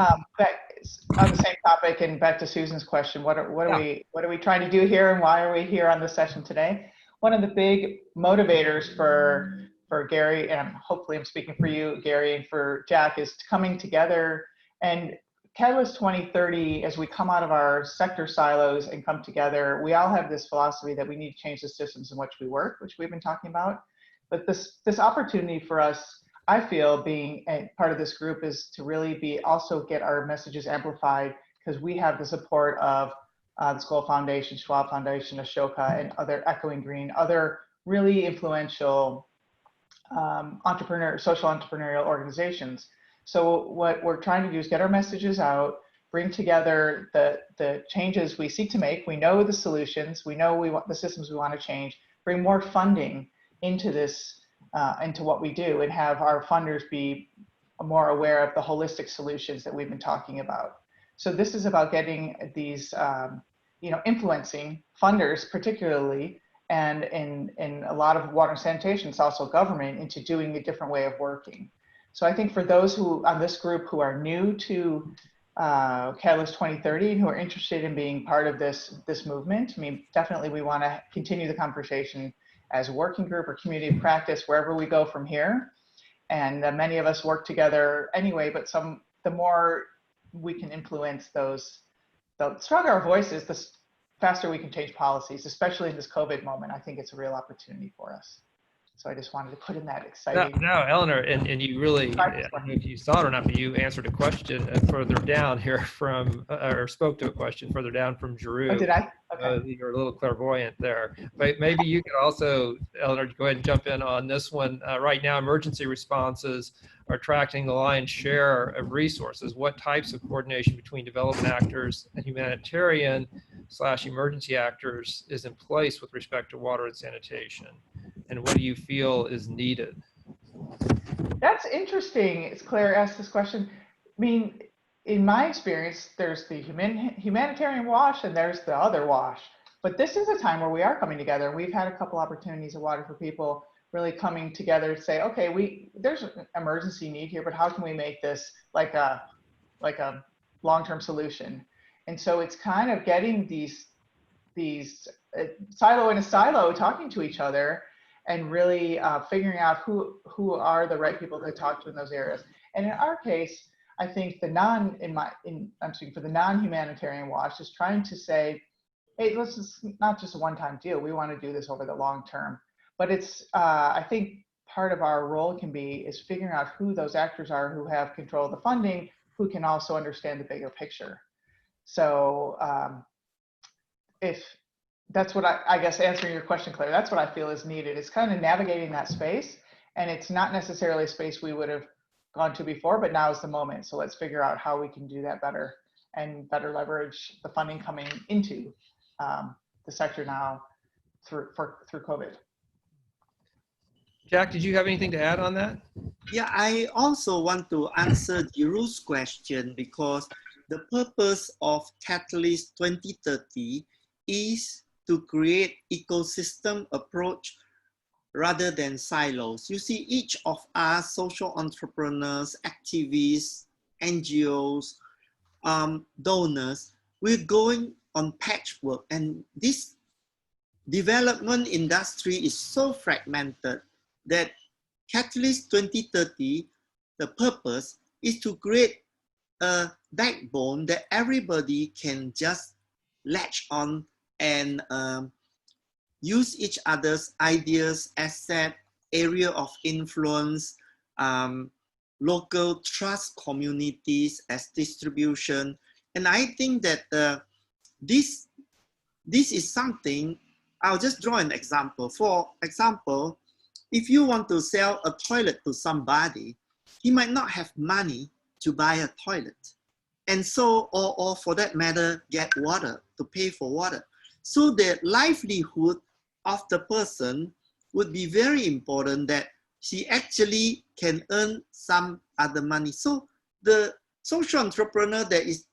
On the same topic, and back to Susan's question, what are we trying to do here, and why are we here on this session today? One of the big motivators for for Gary, and hopefully I'm speaking for you, Gary, and for Jack, is coming together. And Catalyst 2030, as we come out of our sector silos and come together, we all have this philosophy that we need to change the systems in which we work, which we've been talking about. But this opportunity for us, I feel, being a part of this group, is to really also get our messages amplified, because we have the support of the Skoll Foundation, Schwab Foundation, Ashoka, and other Echoing Green, other really influential social entrepreneurial organizations. So what we're trying to do is get our messages out, bring together the changes we seek to make. We know the solutions, we know we want the systems we want to change, bring more funding into this, into what we do, and have our funders be more aware of the holistic solutions that we've been talking about. So this is about getting these, influencing funders particularly, and in a lot of water and sanitation, it's also government, into doing a different way of working. So I think for those who on this group who are new to Catalyst 2030 and who are interested in being part of this movement, I mean, definitely we want to continue the conversation as a working group or community of practice wherever we go from here. And many of us work together anyway, but the more we can influence those, the stronger our voices, the faster we can change policies, especially in this COVID moment. I think it's a real opportunity for us. So I just wanted to put in that exciting. No, Eleanor, and you really, I don't know if you saw it or not, but you answered a question further down here from, or spoke to a question further down from Giroux. Oh, did I? Okay. You're a little clairvoyant there. But maybe you could also, Eleanor, go ahead and jump in on this one. Right now, emergency responses are attracting the lion's share of resources. What types of coordination between development actors and humanitarian/emergency actors is in place with respect to water and sanitation? And what do you feel is needed? That's interesting. As Claire asked this question, I mean, in my experience, there's the humanitarian wash and there's the other wash. But this is a time where we are coming together. We've had a couple opportunities of Water for People really coming together to say, okay, there's an emergency need here, but how can we make this like a long-term solution? And so it's kind of getting these silo in a silo talking to each other, and really figuring out who are the right people to talk to in those areas. And in our case, I think I'm speaking for the non-humanitarian wash, is trying to say, hey, this is not just a one-time deal. We want to do this over the long term. But it's, I think part of our role is figuring out who those actors are who have control of the funding, who can also understand the bigger picture. So if that's what I guess, answering your question, Claire, that's what I feel is needed. It's kind of navigating that space, and it's not necessarily a space we would have gone to before, but now is the moment. So let's figure out how we can do that better and better leverage the funding coming into the sector now through COVID. Jack, did you have anything to add on that? Yeah, I also want to answer Giroux's question, because the purpose of Catalyst 2030 is to create ecosystem approach rather than silos. You see, each of us, social entrepreneurs, activists, NGOs, donors, we're going on patchwork, and this development industry is so fragmented that Catalyst 2030, the purpose is to create a backbone that everybody can just latch on and use each other's ideas, asset, area of influence, local trust communities as distribution. And I think that this is something, I'll just draw an example. For example, if you want to sell a toilet to somebody, he might not have money to buy a toilet. And so, or for that matter, get water, to pay for water. So the livelihood of the person would be very important, that she actually can earn some other money. So the social entrepreneur that is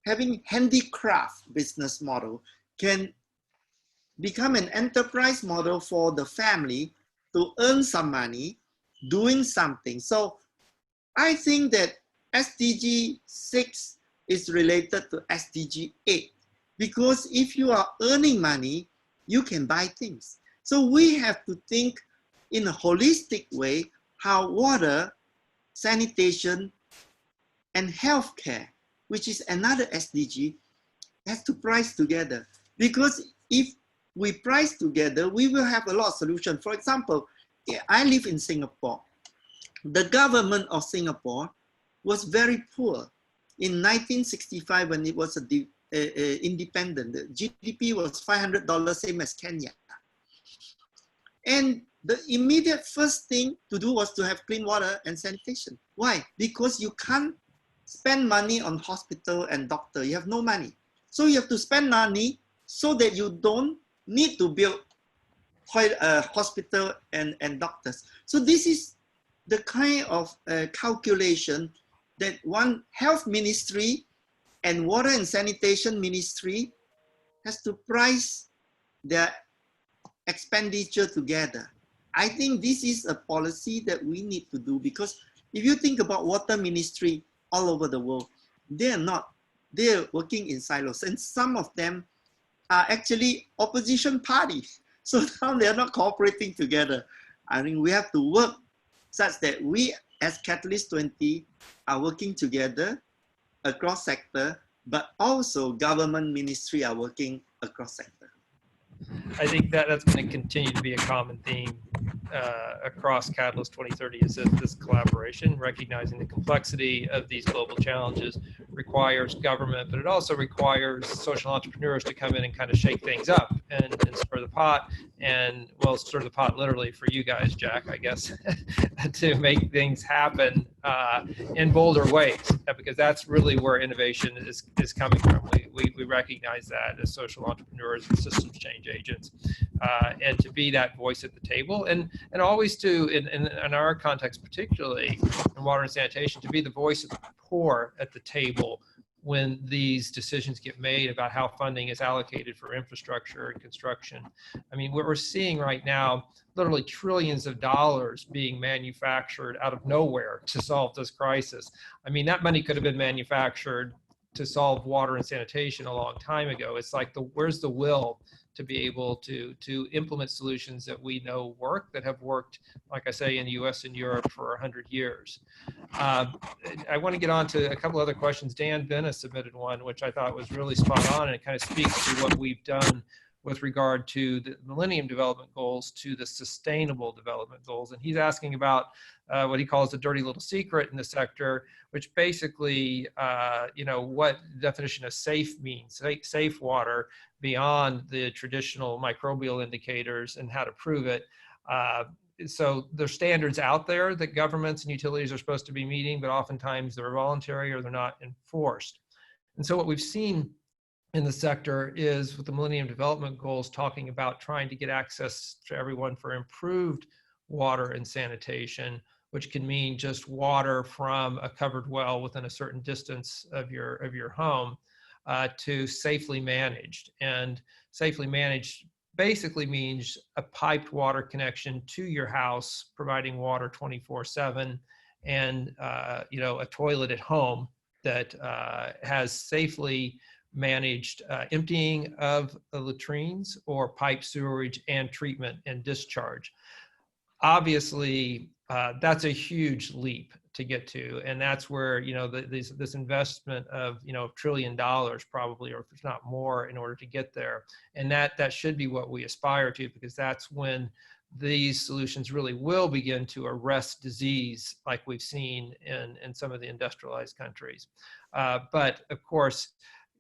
having handicraft business model can become an enterprise model for the family to earn some money doing something. So I think that SDG 6 is related to SDG 8, because if you are earning money, you can buy things. So we have to think in a holistic way how water, sanitation, and healthcare, which is another SDG, has to price together. Because if we price together, we will have a lot of solutions. For example, I live in Singapore. The government of Singapore was very poor. In 1965, when it was independent, the GDP was $500, same as Kenya. And the immediate first thing to do was to have clean water and sanitation. Why? Because you can't spend money on hospital and doctor. You have no money. So you have to spend money so that you don't need to build hospital and doctors. So this is the kind of calculation that one health ministry and water and sanitation ministry has to price their expenditure together. I think this is a policy that we need to do, because if you think about water ministry all over the world, they're working in silos, and some of them are actually opposition parties. So now they're not cooperating together. I think we have to work such that we as Catalyst 20 are working together across sector, but also government ministry are working across sector. I think that's going to continue to be a common theme across Catalyst 2030, is that this collaboration, recognizing the complexity of these global challenges, requires government, but it also requires social entrepreneurs to come in and kind of shake things up and stir the pot, and, well, stir the pot literally for you guys, Jack, I guess, to make things happen in bolder ways, because that's really where innovation is coming from. We recognize that as social entrepreneurs and systems change agents, and to be that voice at the table, and always to, in our context particularly, in water and sanitation, to be the voice of the poor at the table when these decisions get made about how funding is allocated for infrastructure and construction. I mean, what we're seeing right now, literally trillions of dollars being manufactured out of nowhere to solve this crisis. I mean, that money could have been manufactured to solve water and sanitation a long time ago. It's like, where's the will to be able to implement solutions that we know work, that have worked, like I say, in the US and Europe for 100 years. I want to get on to a couple other questions. Dan Benna submitted one, which I thought was really spot on, and it kind of speaks to what we've done with regard to the Millennium Development Goals to the Sustainable Development Goals. And he's asking about what he calls the dirty little secret in the sector, which basically, what the definition of safe means, safe water beyond the traditional microbial indicators and how to prove it. So there's standards out there that governments and utilities are supposed to be meeting, but oftentimes they're voluntary or they're not enforced. And so what we've seen in the sector is, with the Millennium Development Goals, talking about trying to get access to everyone for improved water and sanitation, which can mean just water from a covered well within a certain distance of your home, to safely managed. And safely managed basically means a piped water connection to your house, providing water 24/7, and a toilet at home that has safely managed emptying of the latrines, or pipe sewerage and treatment and discharge. Obviously, that's a huge leap to get to, and that's where this investment of $1 trillion probably, or if it's not more, in order to get there. And that should be what we aspire to, because that's when these solutions really will begin to arrest disease, like we've seen in some of the industrialized countries. But of course,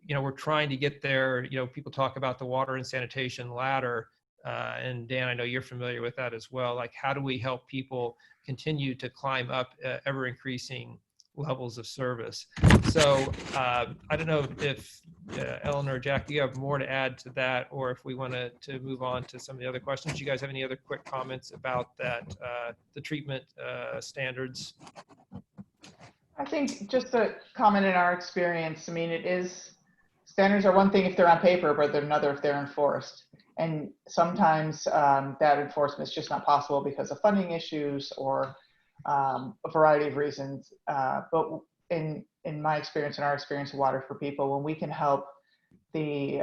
we're trying to get there. People talk about the water and sanitation ladder, and Dan, I know you're familiar with that as well. Like, how do we help people continue to climb up ever increasing levels of service? So I don't know if Eleanor, Jack, do you have more to add to that, or if we want to move on to some of the other questions? Do you guys have any other quick comments about that, the treatment standards? I think just a comment in our experience, I mean, standards are one thing if they're on paper, but they're another if they're enforced. And sometimes that enforcement is just not possible because of funding issues or a variety of reasons. But in my experience, in our experience of Water for People, when we can help the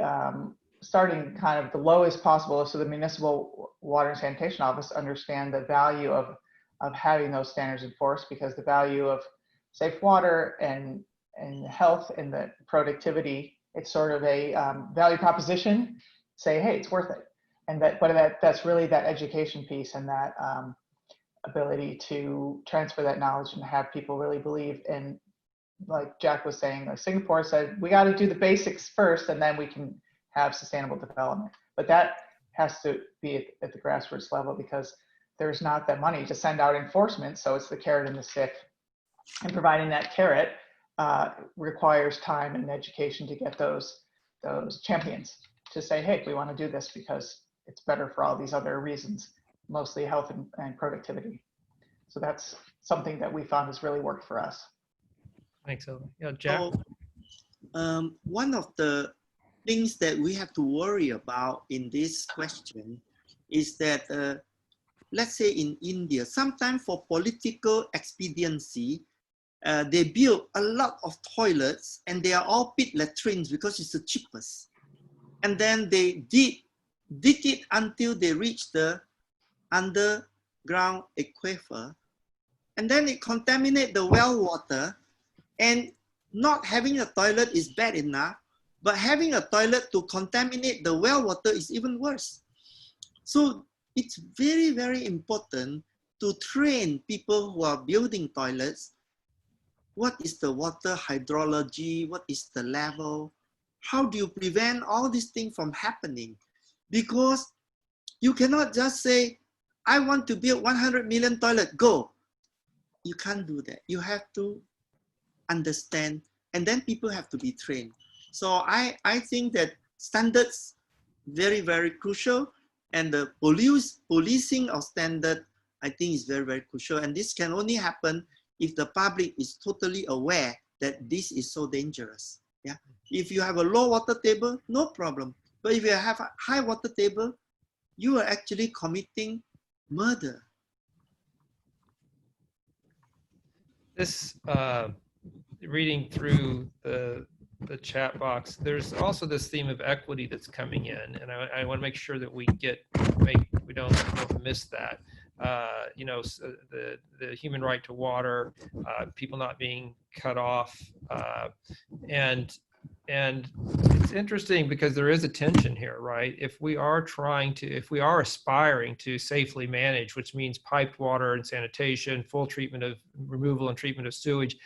starting kind of the lowest possible, so the municipal water and sanitation office understand the value of having those standards enforced, because the value of safe water and health and the productivity, it's sort of a value proposition. Say, hey, it's worth it. And that's really that education piece, and that ability to transfer that knowledge and have people really believe in, like Jack was saying, like Singapore said, we got to do the basics first and then we can have sustainable development. But that has to be at the grassroots level, because there's not that money to send out enforcement. So it's the carrot and the stick. And providing that carrot requires time and education to get those champions to say, hey, we want to do this because it's better for all these other reasons, mostly health and productivity. So that's something that we found has really worked for us. Thanks, Ellen. Yeah, Jack? So, one of the things that we have to worry about in this question is that, let's say in India, sometimes for political expediency, they build a lot of toilets and they are all pit latrines because it's the cheapest. And then they dig it until they reach the underground aquifer. And then it contaminates the well water. And not having a toilet is bad enough, but having a toilet to contaminate the well water is even worse. So it's very, very important to train people who are building toilets. What is the water hydrology? What is the level? How do you prevent all these things from happening? Because you cannot just say, I want to build 100 million toilet, go. You can't do that. You have to understand, and then people have to be trained. So I think that standards very, very crucial, and the policing of standard, I think, is very, very crucial. And this can only happen if the public is totally aware that this is so dangerous. Yeah. If you have a low water table, no problem. But if you have a high water table, you are actually committing murder. This reading through the chat box, there's also this theme of equity that's coming in, and I want to make sure that we don't miss that. You know, the human right to water, people not being cut off, and it's interesting because there is a tension here, right? If we are aspiring to safely manage, which means piped water and sanitation, full treatment of removal and treatment of sewage,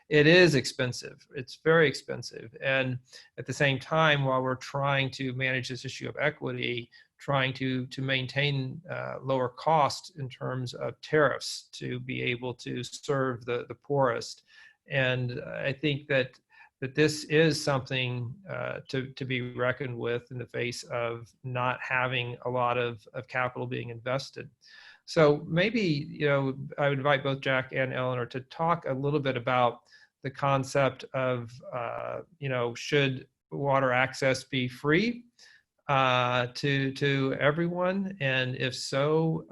it is expensive. It's very expensive. And at the same time, while we're trying to manage this issue of equity, trying to maintain lower cost in terms of tariffs to be able to serve the poorest. And I think that this is something to be reckoned with in the face of not having a lot of capital being invested. So maybe, you know, I would invite both Jack and Eleanor to talk a little bit about the concept of, you know, should water access be free to everyone? And if so,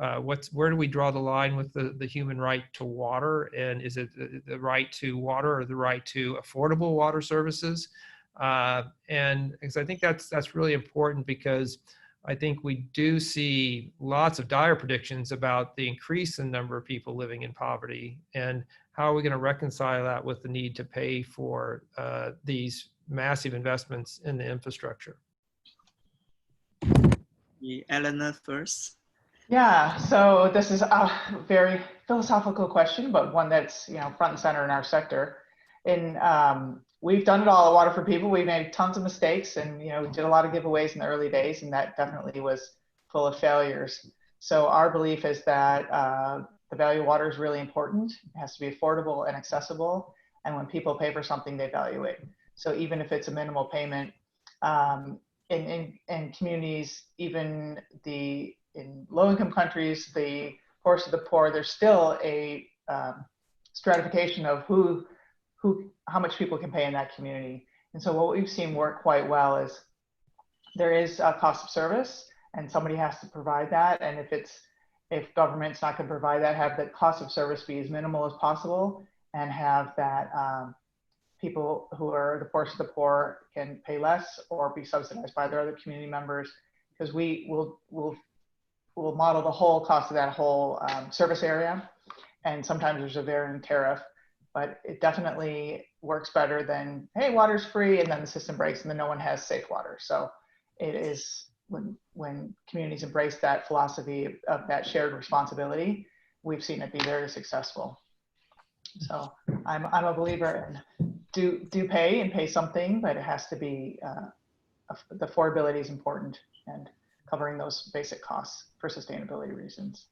where do we draw the line with the human right to water? And is it the right to water or the right to affordable water services? And because I think that's really important, because I think we do see lots of dire predictions about the increase in number of people living in poverty, and how are we going to reconcile that with the need to pay for these massive investments in the infrastructure? Eleanor first. Yeah, so this is a very philosophical question, but one that's, you know, front and center in our sector. We've done it all at Water for People. We made tons of mistakes, and, you know, we did a lot of giveaways in the early days, and that definitely was full of failures. So our belief is that the value of water is really important. It has to be affordable and accessible, and when people pay for something, they value it. So even if it's a minimal payment, in communities, even in low-income countries, the poorest of the poor, there's still a stratification of how much people can pay in that community. And so what we've seen work quite well is there is a cost of service, and somebody has to provide that. And if government's not going to provide that, have the cost of service be as minimal as possible, and have that people who are the poorest of the poor can pay less or be subsidized by their other community members, because we will model the whole cost of that whole service area. And sometimes there's a varying tariff, but it definitely works better than, hey, water's free, and then the system breaks and then no one has safe water. So it is, when communities embrace that philosophy of that shared responsibility, we've seen it be very successful. So I'm a believer in do pay and pay something, but it has to be, the affordability is important, and covering those basic costs for sustainability reasons.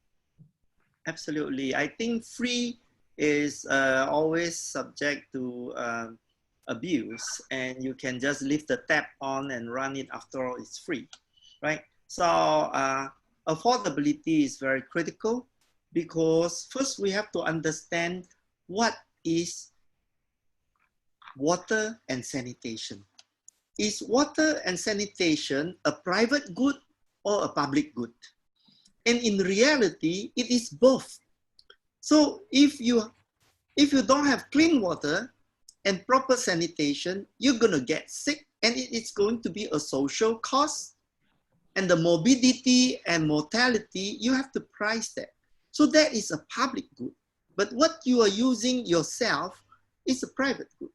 Absolutely. I think free is always subject to abuse, and you can just leave the tap on and run it. After all, it's free, right? So affordability is very critical, because first we have to understand what is water and sanitation. Is water and sanitation a private good or a public good? And in reality, it is both. So if you don't have clean water and proper sanitation, you're gonna get sick, and it is going to be a social cost. And the morbidity and mortality, you have to price that. So that is a public good. But what you are using yourself is a private good.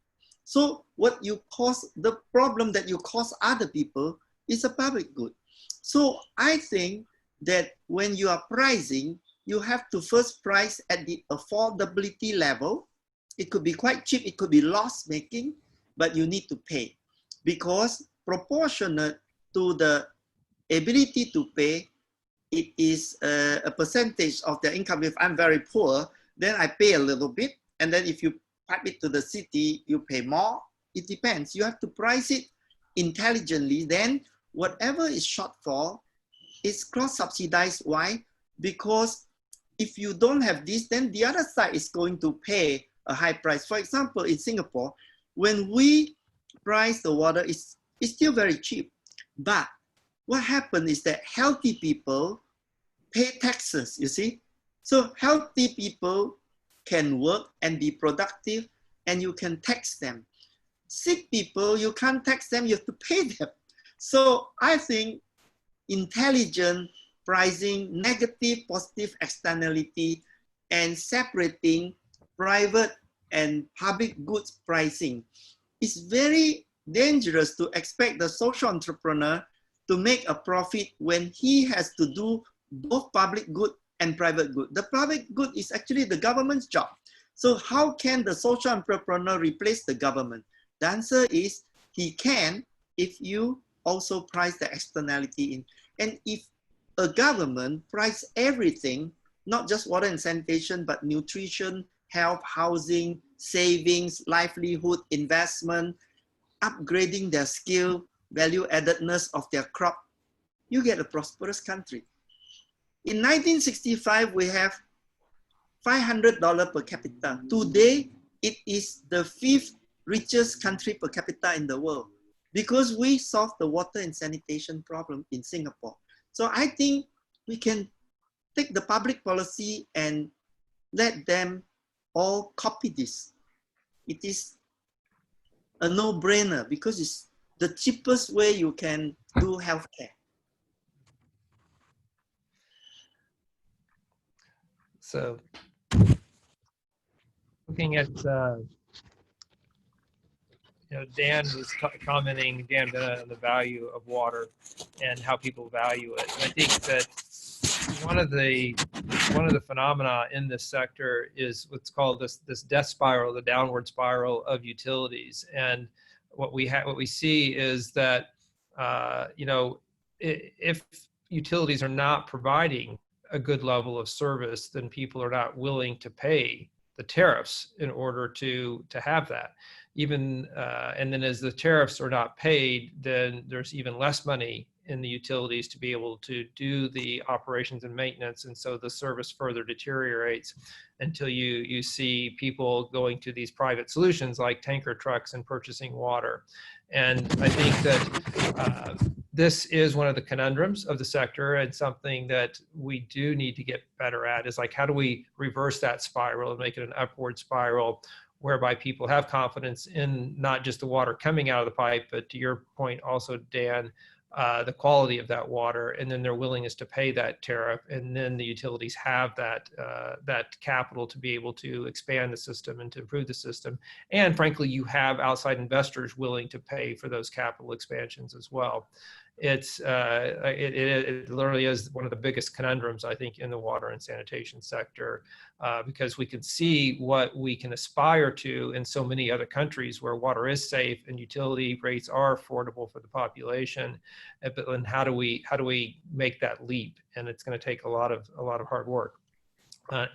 So what you cause, the problem that you cause other people, is a public good. So I think that when you are pricing, you have to first price at the affordability level. It could be quite cheap, it could be loss making, but you need to pay, because proportionate to the ability to pay, it is a percentage of their income. If I'm very poor, then I pay a little bit, and then if you pipe it to the city, you pay more. It depends. You have to price it intelligently. Then whatever is shortfall is cross-subsidized. Why? Because if you don't have this, then the other side is going to pay a high price. For example, in Singapore, when we price the water, it's still very cheap. But what happened is that healthy people pay taxes, you see? So healthy people can work and be productive, and you can tax them. Sick people, you can't tax them, you have to pay them. So I think intelligent pricing, negative, positive externality, and separating private and public goods pricing is very dangerous to expect the social entrepreneur to make a profit when he has to do both public good and private good. The public good is actually the government's job. So how can the social entrepreneur replace the government? The answer is he can, if you also price the externality in. And if a government price everything, not just water and sanitation, but nutrition, health, housing, savings, livelihood, investment, upgrading their skill, value addedness of their crop, you get a prosperous country. In 1965, we have $500 per capita. Today, it is the 5th richest country per capita in the world, because we solved the water and sanitation problem in Singapore. So I think we can take the public policy and let them all copy this. It is a no-brainer, because it's the cheapest way you can do healthcare. So looking at, Dan was commenting, Dan Bennett, on the value of water and how people value it. And I think that one of the phenomena in this sector is what's called this death spiral, the downward spiral of utilities. And what we see is that if utilities are not providing a good level of service, then people are not willing to pay the tariffs in order to have that. Even and then as the tariffs are not paid, then there's even less money in the utilities to be able to do the operations and maintenance, and so the service further deteriorates until you see people going to these private solutions like tanker trucks and purchasing water. And I think that this is one of the conundrums of the sector, and something that we do need to get better at is like, how do we reverse that spiral and make it an upward spiral whereby people have confidence in not just the water coming out of the pipe, but to your point also, Dan, the quality of that water, and then their willingness to pay that tariff, and then the utilities have that capital to be able to expand the system and to improve the system. And frankly, you have outside investors willing to pay for those capital expansions as well. It literally is one of the biggest conundrums, I think, in the water and sanitation sector, because we can see what we can aspire to in so many other countries where water is safe and utility rates are affordable for the population. But then how do we make that leap? And it's going to take a lot of hard work,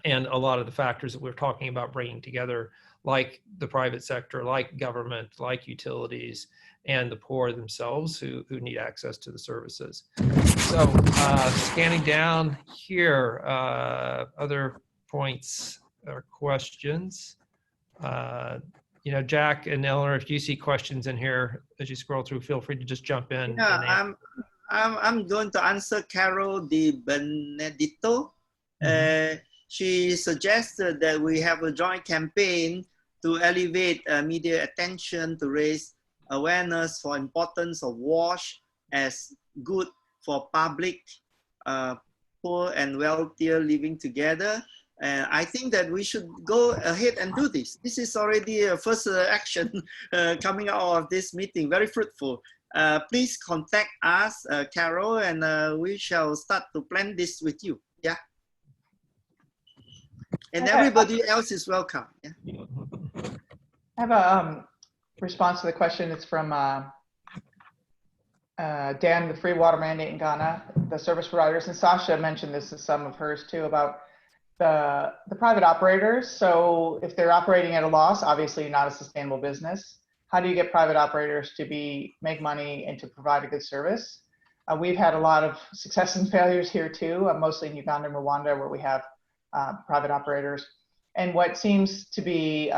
and a lot of the factors that we're talking about bringing together, like the private sector, like government, like utilities, and the poor themselves who need access to the services. So scanning down here, other points or questions. Jack and Eleanor, if you see questions in here as you scroll through, feel free to just jump in. Yeah, I'm going to answer Carol Di Benedetto. She suggested that we have a joint campaign to elevate media attention to raise awareness for importance of WASH as good for public, poor and wealthier living together. And I think that we should go ahead and do this. This is already a first action coming out of this meeting, very fruitful. Please contact us, Carol, and we shall start to plan this with you. Yeah. And everybody else is welcome. Yeah. I have a response to the question. It's from Dan, the free water mandate in Ghana, the service providers, and Sasha mentioned this in some of hers too, about the private operators. So if they're operating at a loss, obviously not a sustainable business. How do you get private operators to make money and to provide a good service? We've had a lot of success and failures here too, mostly in Uganda and Rwanda, where we have private operators. And what seems to be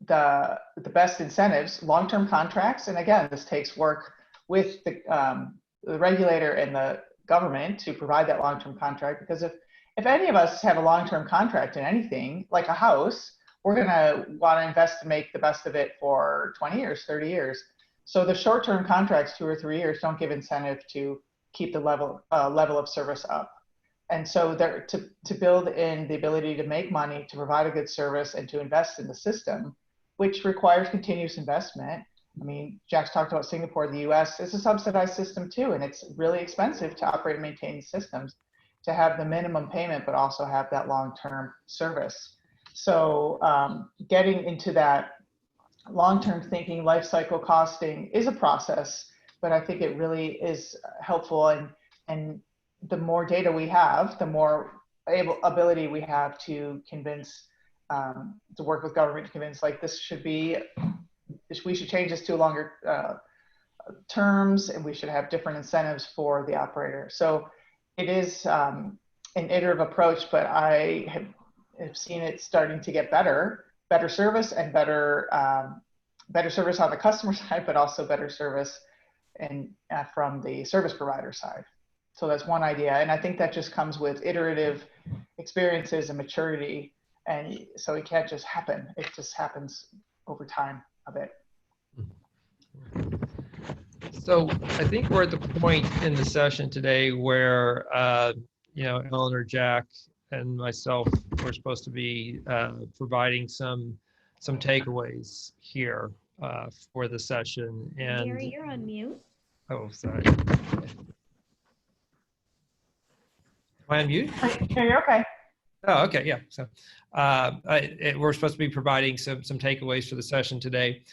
the best incentives, long-term contracts. And again, this takes work with the regulator and the government to provide that long-term contract, because if any of us have a long-term contract in anything, like a house, we're gonna wanna invest to make the best of it for 20 years, 30 years. So the short-term contracts, 2 or 3 years, don't give incentive to keep the level of service up. And so to build in the ability to make money, to provide a good service, and to invest in the system, which requires continuous investment. I mean, Jack's talked about Singapore, the US, it's a subsidized system too, and it's really expensive to operate and maintain these systems, to have the minimum payment, but also have that long-term service. So getting into that long-term thinking, life cycle costing is a process, but I think it really is helpful. And the more data we have, the more ability we have to convince, to work with government to convince, like, we should change this to longer terms, and we should have different incentives for the operator. So it is an iterative approach, but I have seen it starting to get better service, and better service on the customer side, but also better service from the service provider side. So that's one idea. And I think that just comes with iterative experiences and maturity. And so it can't just happen. It just happens over time a bit. So I think we're at the point in the session today where, Eleanor, Jack, and myself, we're supposed to be providing some takeaways here for the session. And Gary, you're on mute. Oh, sorry. Am I on mute? Yeah, you're okay. Oh, okay, yeah. So we're supposed to be providing some takeaways for the session today.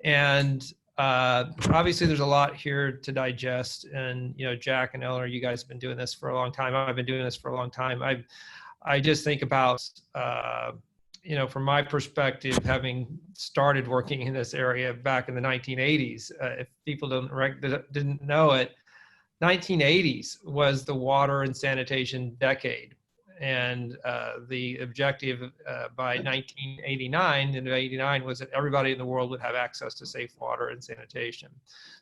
And obviously there's a lot here to digest. And, Jack and Eleanor, you guys have been doing this for a long time. I've been doing this for a long time. I just think about, from my perspective, having started working in this area back in the 1980s, if people didn't know it, 1980s was the water and sanitation decade. And the objective by 1989, and 89, was that everybody in the world would have access to safe water and sanitation.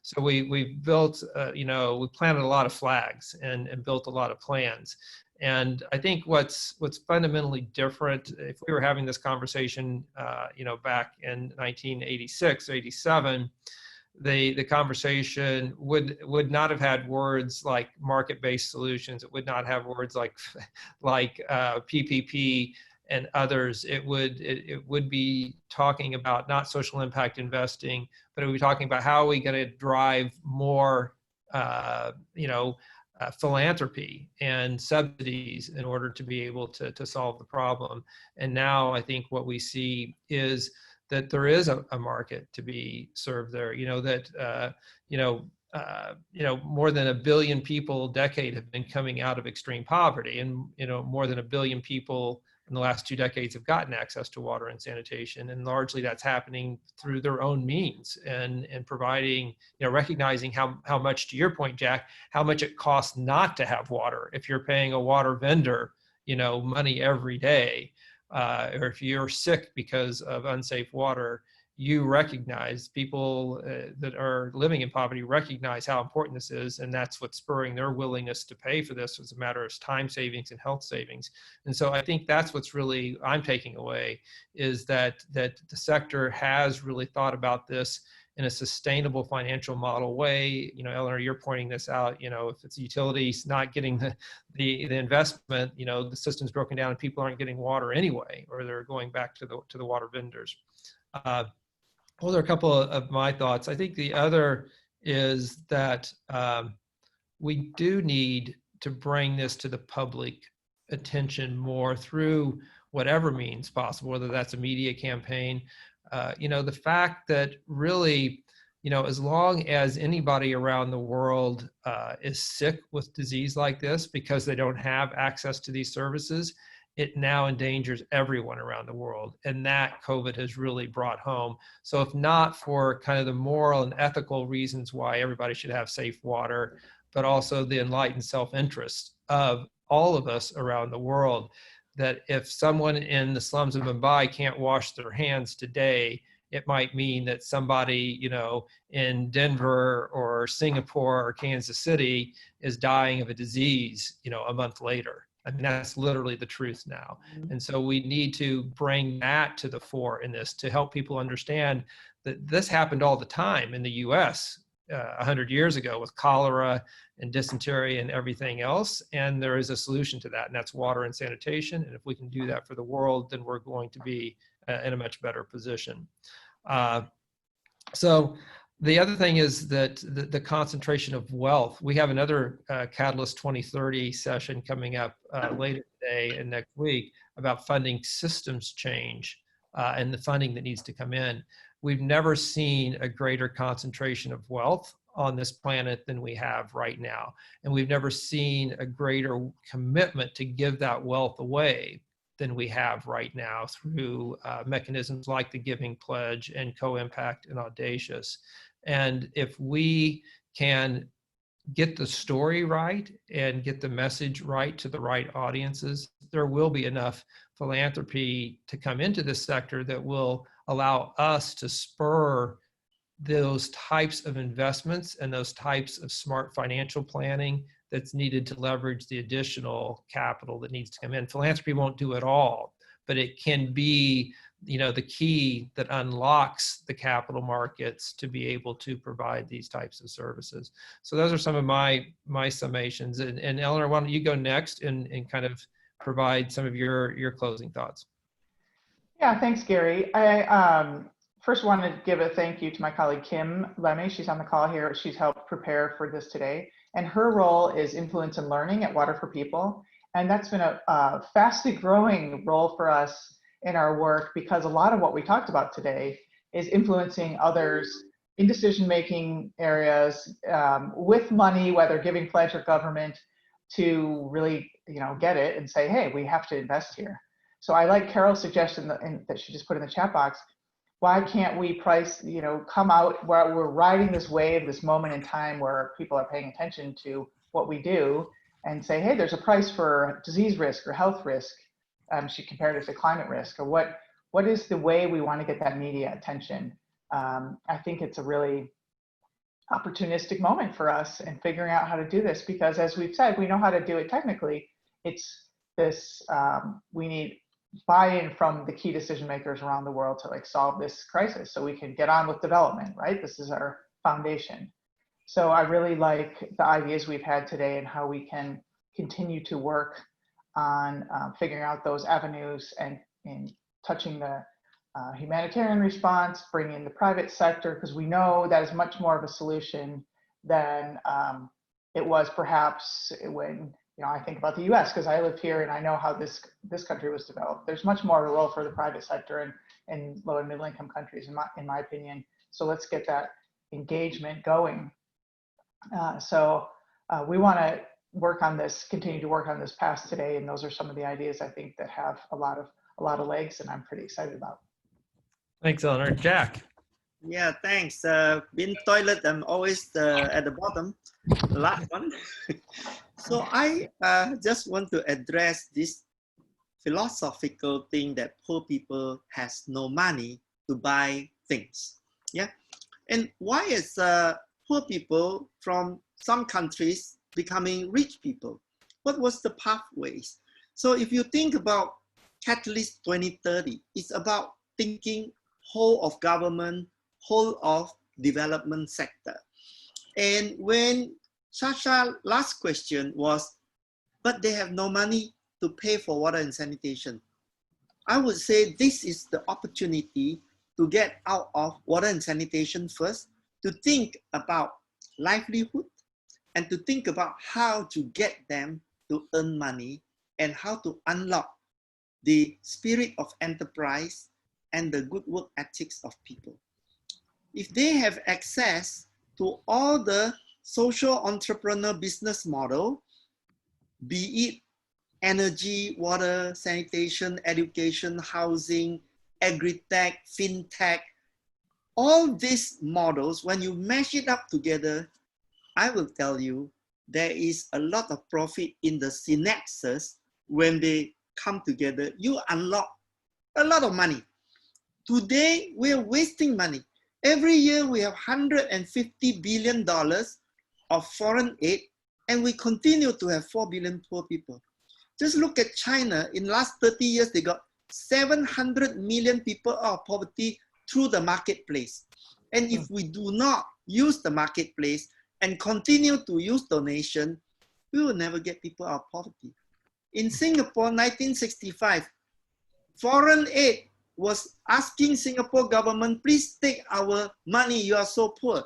So we built, we planted a lot of flags and built a lot of plans. And I think what's fundamentally different, if we were having this conversation, back in 1986, 87, the conversation would not have had words like market-based solutions. It would not have words like PPP and others. It would be talking about not social impact investing, but it would be talking about how are we going to drive more philanthropy and subsidies in order to be able to solve the problem. And now I think what we see is that there is a market to be served there. More than 1 billion people a decade have been coming out of extreme poverty, and more than 1 billion people in the last 2 decades have gotten access to water and sanitation, and largely that's happening through their own means and providing, recognizing how much, to your point, Jack, how much it costs not to have water. If you're paying a water vendor, money every day, or if you're sick because of unsafe water, you recognize, people that are living in poverty recognize how important this is, and that's what's spurring their willingness to pay for this as a matter of time savings and health savings. And so I think that's what's really I'm taking away, is that the sector has really thought about this in a sustainable financial model way. Eleanor, you're pointing this out. If it's utilities not getting the investment, the system's broken down and people aren't getting water anyway, or they're going back to the water vendors. Those are a couple of my thoughts. I think the other is that we do need to bring this to the public attention more through whatever means possible, whether that's a media campaign. The fact that really, as long as anybody around the world is sick with disease like this because they don't have access to these services, it now endangers everyone around the world. And that COVID has really brought home. So if not for kind of the moral and ethical reasons why everybody should have safe water, but also the enlightened self-interest of all of us around the world, that if someone in the slums of Mumbai can't wash their hands today, it might mean that somebody, in Denver or Singapore or Kansas City is dying of a disease, a month later. I mean, that's literally the truth now. And so we need to bring that to the fore in this to help people understand that this happened all the time in the US 100 years ago with cholera and dysentery and everything else. And there is a solution to that, and that's water and sanitation. And if we can do that for the world, then we're going to be in a much better position. So the other thing is that the concentration of wealth. We have another Catalyst 2030 session coming up later today and next week about funding systems change and the funding that needs to come in. We've never seen a greater concentration of wealth on this planet than we have right now. And we've never seen a greater commitment to give that wealth away than we have right now through mechanisms like the Giving Pledge and Co-Impact and Audacious. And if we can get the story right and get the message right to the right audiences, there will be enough philanthropy to come into this sector that will allow us to spur those types of investments and those types of smart financial planning that's needed to leverage the additional capital that needs to come in. Philanthropy won't do it all, but it can be, the key that unlocks the capital markets to be able to provide these types of services. So those are some of my summations. And Eleanor, why don't you go next and kind of provide some of your closing thoughts? Yeah, thanks, Gary. I first want to give a thank you to my colleague, Kim Lemmy. She's on the call here. She's helped prepare for this today. And her role is influence and learning at Water for People. And that's been a fastly growing role for us in our work, because a lot of what we talked about today is influencing others in decision-making areas with money, whether Giving Pledge or government, to really get it and say, hey, we have to invest here. So I like Carol's suggestion that she just put in the chat box. Why can't we come out where we're riding this wave, this moment in time where people are paying attention to what we do, and say, hey, there's a price for disease risk or health risk. She compared it to climate risk, or what is the way we want to get that media attention? I think it's a really opportunistic moment for us in figuring out how to do this, because as we've said, we know how to do it technically. it's this, we need buy-in from the key decision makers around the world to like solve this crisis so we can get on with development, right? This is our foundation. So I really like the ideas we've had today and how we can continue to work on figuring out those avenues and touching the humanitarian response, bringing in the private sector, because we know that is much more of a solution than it was perhaps when, you know, I think about the US because I live here and I know how this country was developed. There's much more of a role for the private sector in low and middle income countries, in my opinion. So let's get that engagement going. So we want to work on this, continue to work on this past today, and those are some of the ideas I think that have a lot of legs, and I'm pretty excited about. Thanks, Eleanor. Jack. Yeah, thanks. Bin toilet, I'm always at the bottom, the last one. So I just want to address this philosophical thing that poor people has no money to buy things. Yeah, and why is poor people from some countries becoming rich people? What was the pathways? So if you think about Catalyst 2030, it's about thinking whole of government, whole of development sector. And when Sasha's last question was, but they have no money to pay for water and sanitation. I would say this is the opportunity to get out of water and sanitation first, to think about livelihood, and to think about how to get them to earn money and how to unlock the spirit of enterprise and the good work ethics of people. If they have access to all the social entrepreneur business model, be it energy, water, sanitation, education, housing, agri-tech, fintech, all these models, when you mash it up together, I will tell you, there is a lot of profit in the synapses when they come together. You unlock a lot of money. Today, we're wasting money. Every year, we have $150 billion of foreign aid, and we continue to have 4 billion poor people. Just look at China. In the last 30 years, they got 700 million people out of poverty through the marketplace. And if we do not use the marketplace and continue to use donation, we will never get people out of poverty. In Singapore, 1965, foreign aid was asking Singapore government, please take our money, you are so poor.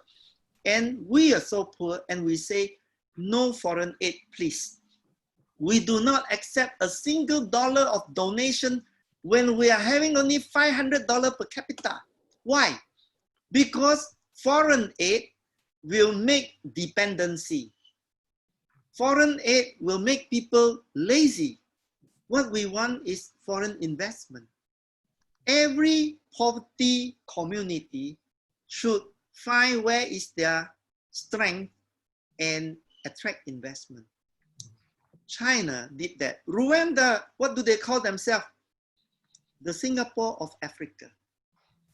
And we are so poor, and we say, no foreign aid, please. We do not accept a single dollar of donation when we are having only $500 per capita. Why? Because foreign aid will make dependency. Foreign aid will make people lazy. What we want is foreign investment. Every poverty community should find where is their strength and attract investment. China did that. Rwanda, what do they call themselves? The Singapore of Africa.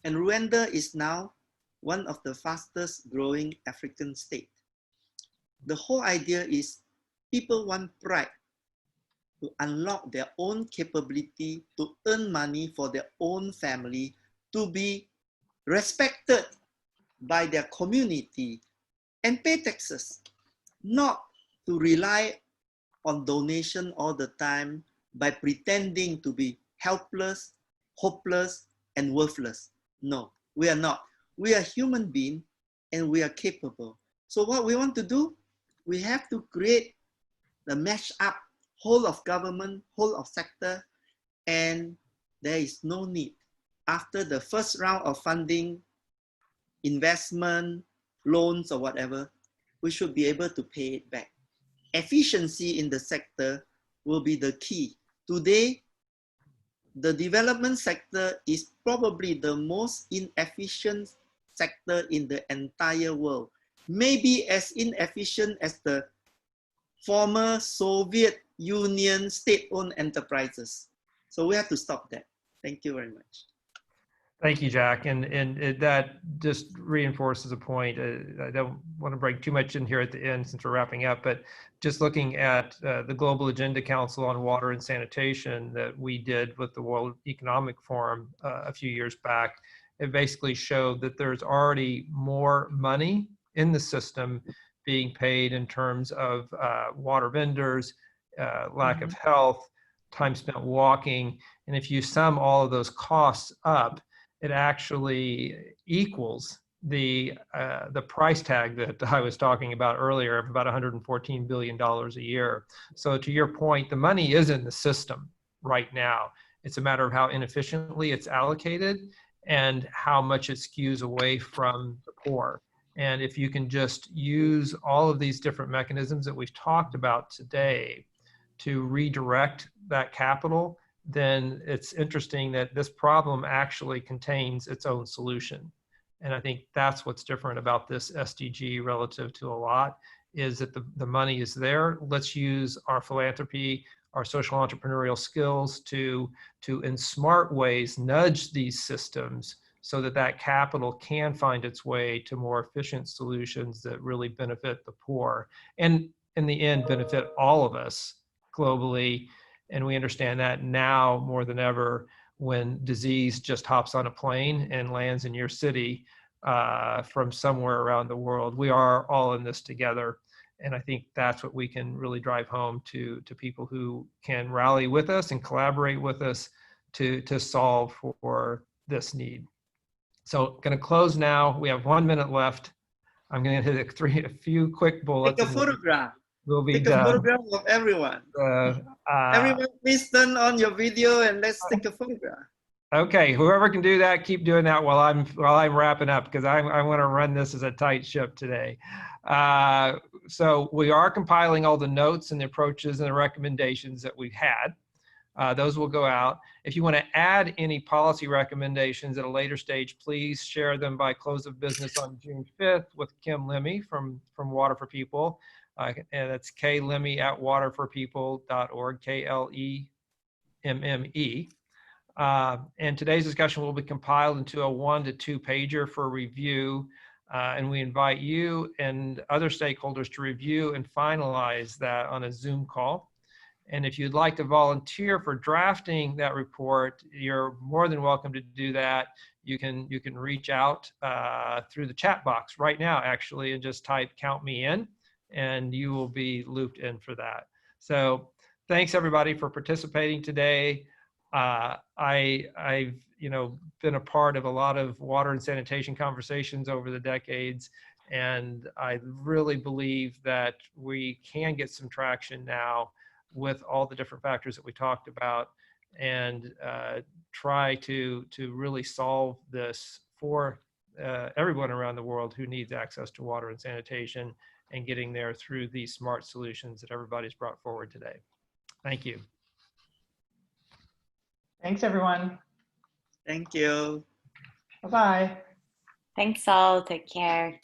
And Rwanda is now one of the fastest growing African states. The whole idea is people want pride to unlock their own capability to earn money for their own family, to be respected by their community and pay taxes, not to rely on donation all the time by pretending to be helpless, hopeless, and worthless. No, we are not. We are human beings and we are capable. So what we want to do, we have to create the mash up whole of government, whole of sector, and there is no need. After the first round of funding, investment, loans or whatever, we should be able to pay it back. Efficiency in the sector will be the key. Today, the development sector is probably the most inefficient sector in the entire world. Maybe as inefficient as the former Soviet Union state-owned enterprises. So we have to stop that. Thank you very much. Thank you, Jack. And that just reinforces a point. I don't want to bring too much in here at the end since we're wrapping up, but just looking at the Global Agenda Council on Water and Sanitation that we did with the World Economic Forum a few years back, it basically showed that there's already more money in the system being paid in terms of water vendors, lack of health, time spent walking. And if you sum all of those costs up, it actually equals the price tag that I was talking about earlier of about $114 billion a year. So to your point, the money is in the system right now. It's a matter of how inefficiently it's allocated and how much it skews away from the poor. And if you can just use all of these different mechanisms that we've talked about today to redirect that capital, then it's interesting that this problem actually contains its own solution. And I think that's what's different about this SDG relative to a lot, is that the money is there. Let's use our philanthropy, our social entrepreneurial skills to in smart ways nudge these systems so that that capital can find its way to more efficient solutions that really benefit the poor and in the end benefit all of us globally. And we understand that now more than ever when disease just hops on a plane and lands in your city from somewhere around the world. We are all in this together. And I think that's what we can really drive home to people who can rally with us and collaborate with us to solve for this need. So going to close now. We have 1 minute left. I'm going to hit a few quick bullets. Take a photograph. We'll be Take done. a photograph of everyone. Everyone, please turn on your video and let's take a photograph. Okay, whoever can do that, keep doing that while I'm wrapping up, because I want to run this as a tight ship today. So we are compiling all the notes and the approaches and the recommendations that we've had. Those will go out. If you want to add any policy recommendations at a later stage, please share them by close of business on June 5th with Kim Lemmy from Water for People. And that's klemmy@waterforpeople.org, KLEMME. And today's discussion will be compiled into a 1 to 2 pager for review. And we invite you and other stakeholders to review and finalize that on a Zoom call. And if you'd like to volunteer for drafting that report, you're more than welcome to do that. You can reach out through the chat box right now, actually, and just type "count me in," and you will be looped in for that. So thanks everybody for participating today. I've been a part of a lot of water and sanitation conversations over the decades, and I really believe that we can get some traction now with all the different factors that we talked about, and try to really solve this for everyone around the world who needs access to water and sanitation, and getting there through these smart solutions that everybody's brought forward today. Thank you. Thanks, everyone. Thank you. Bye-bye. Thanks all. Take care.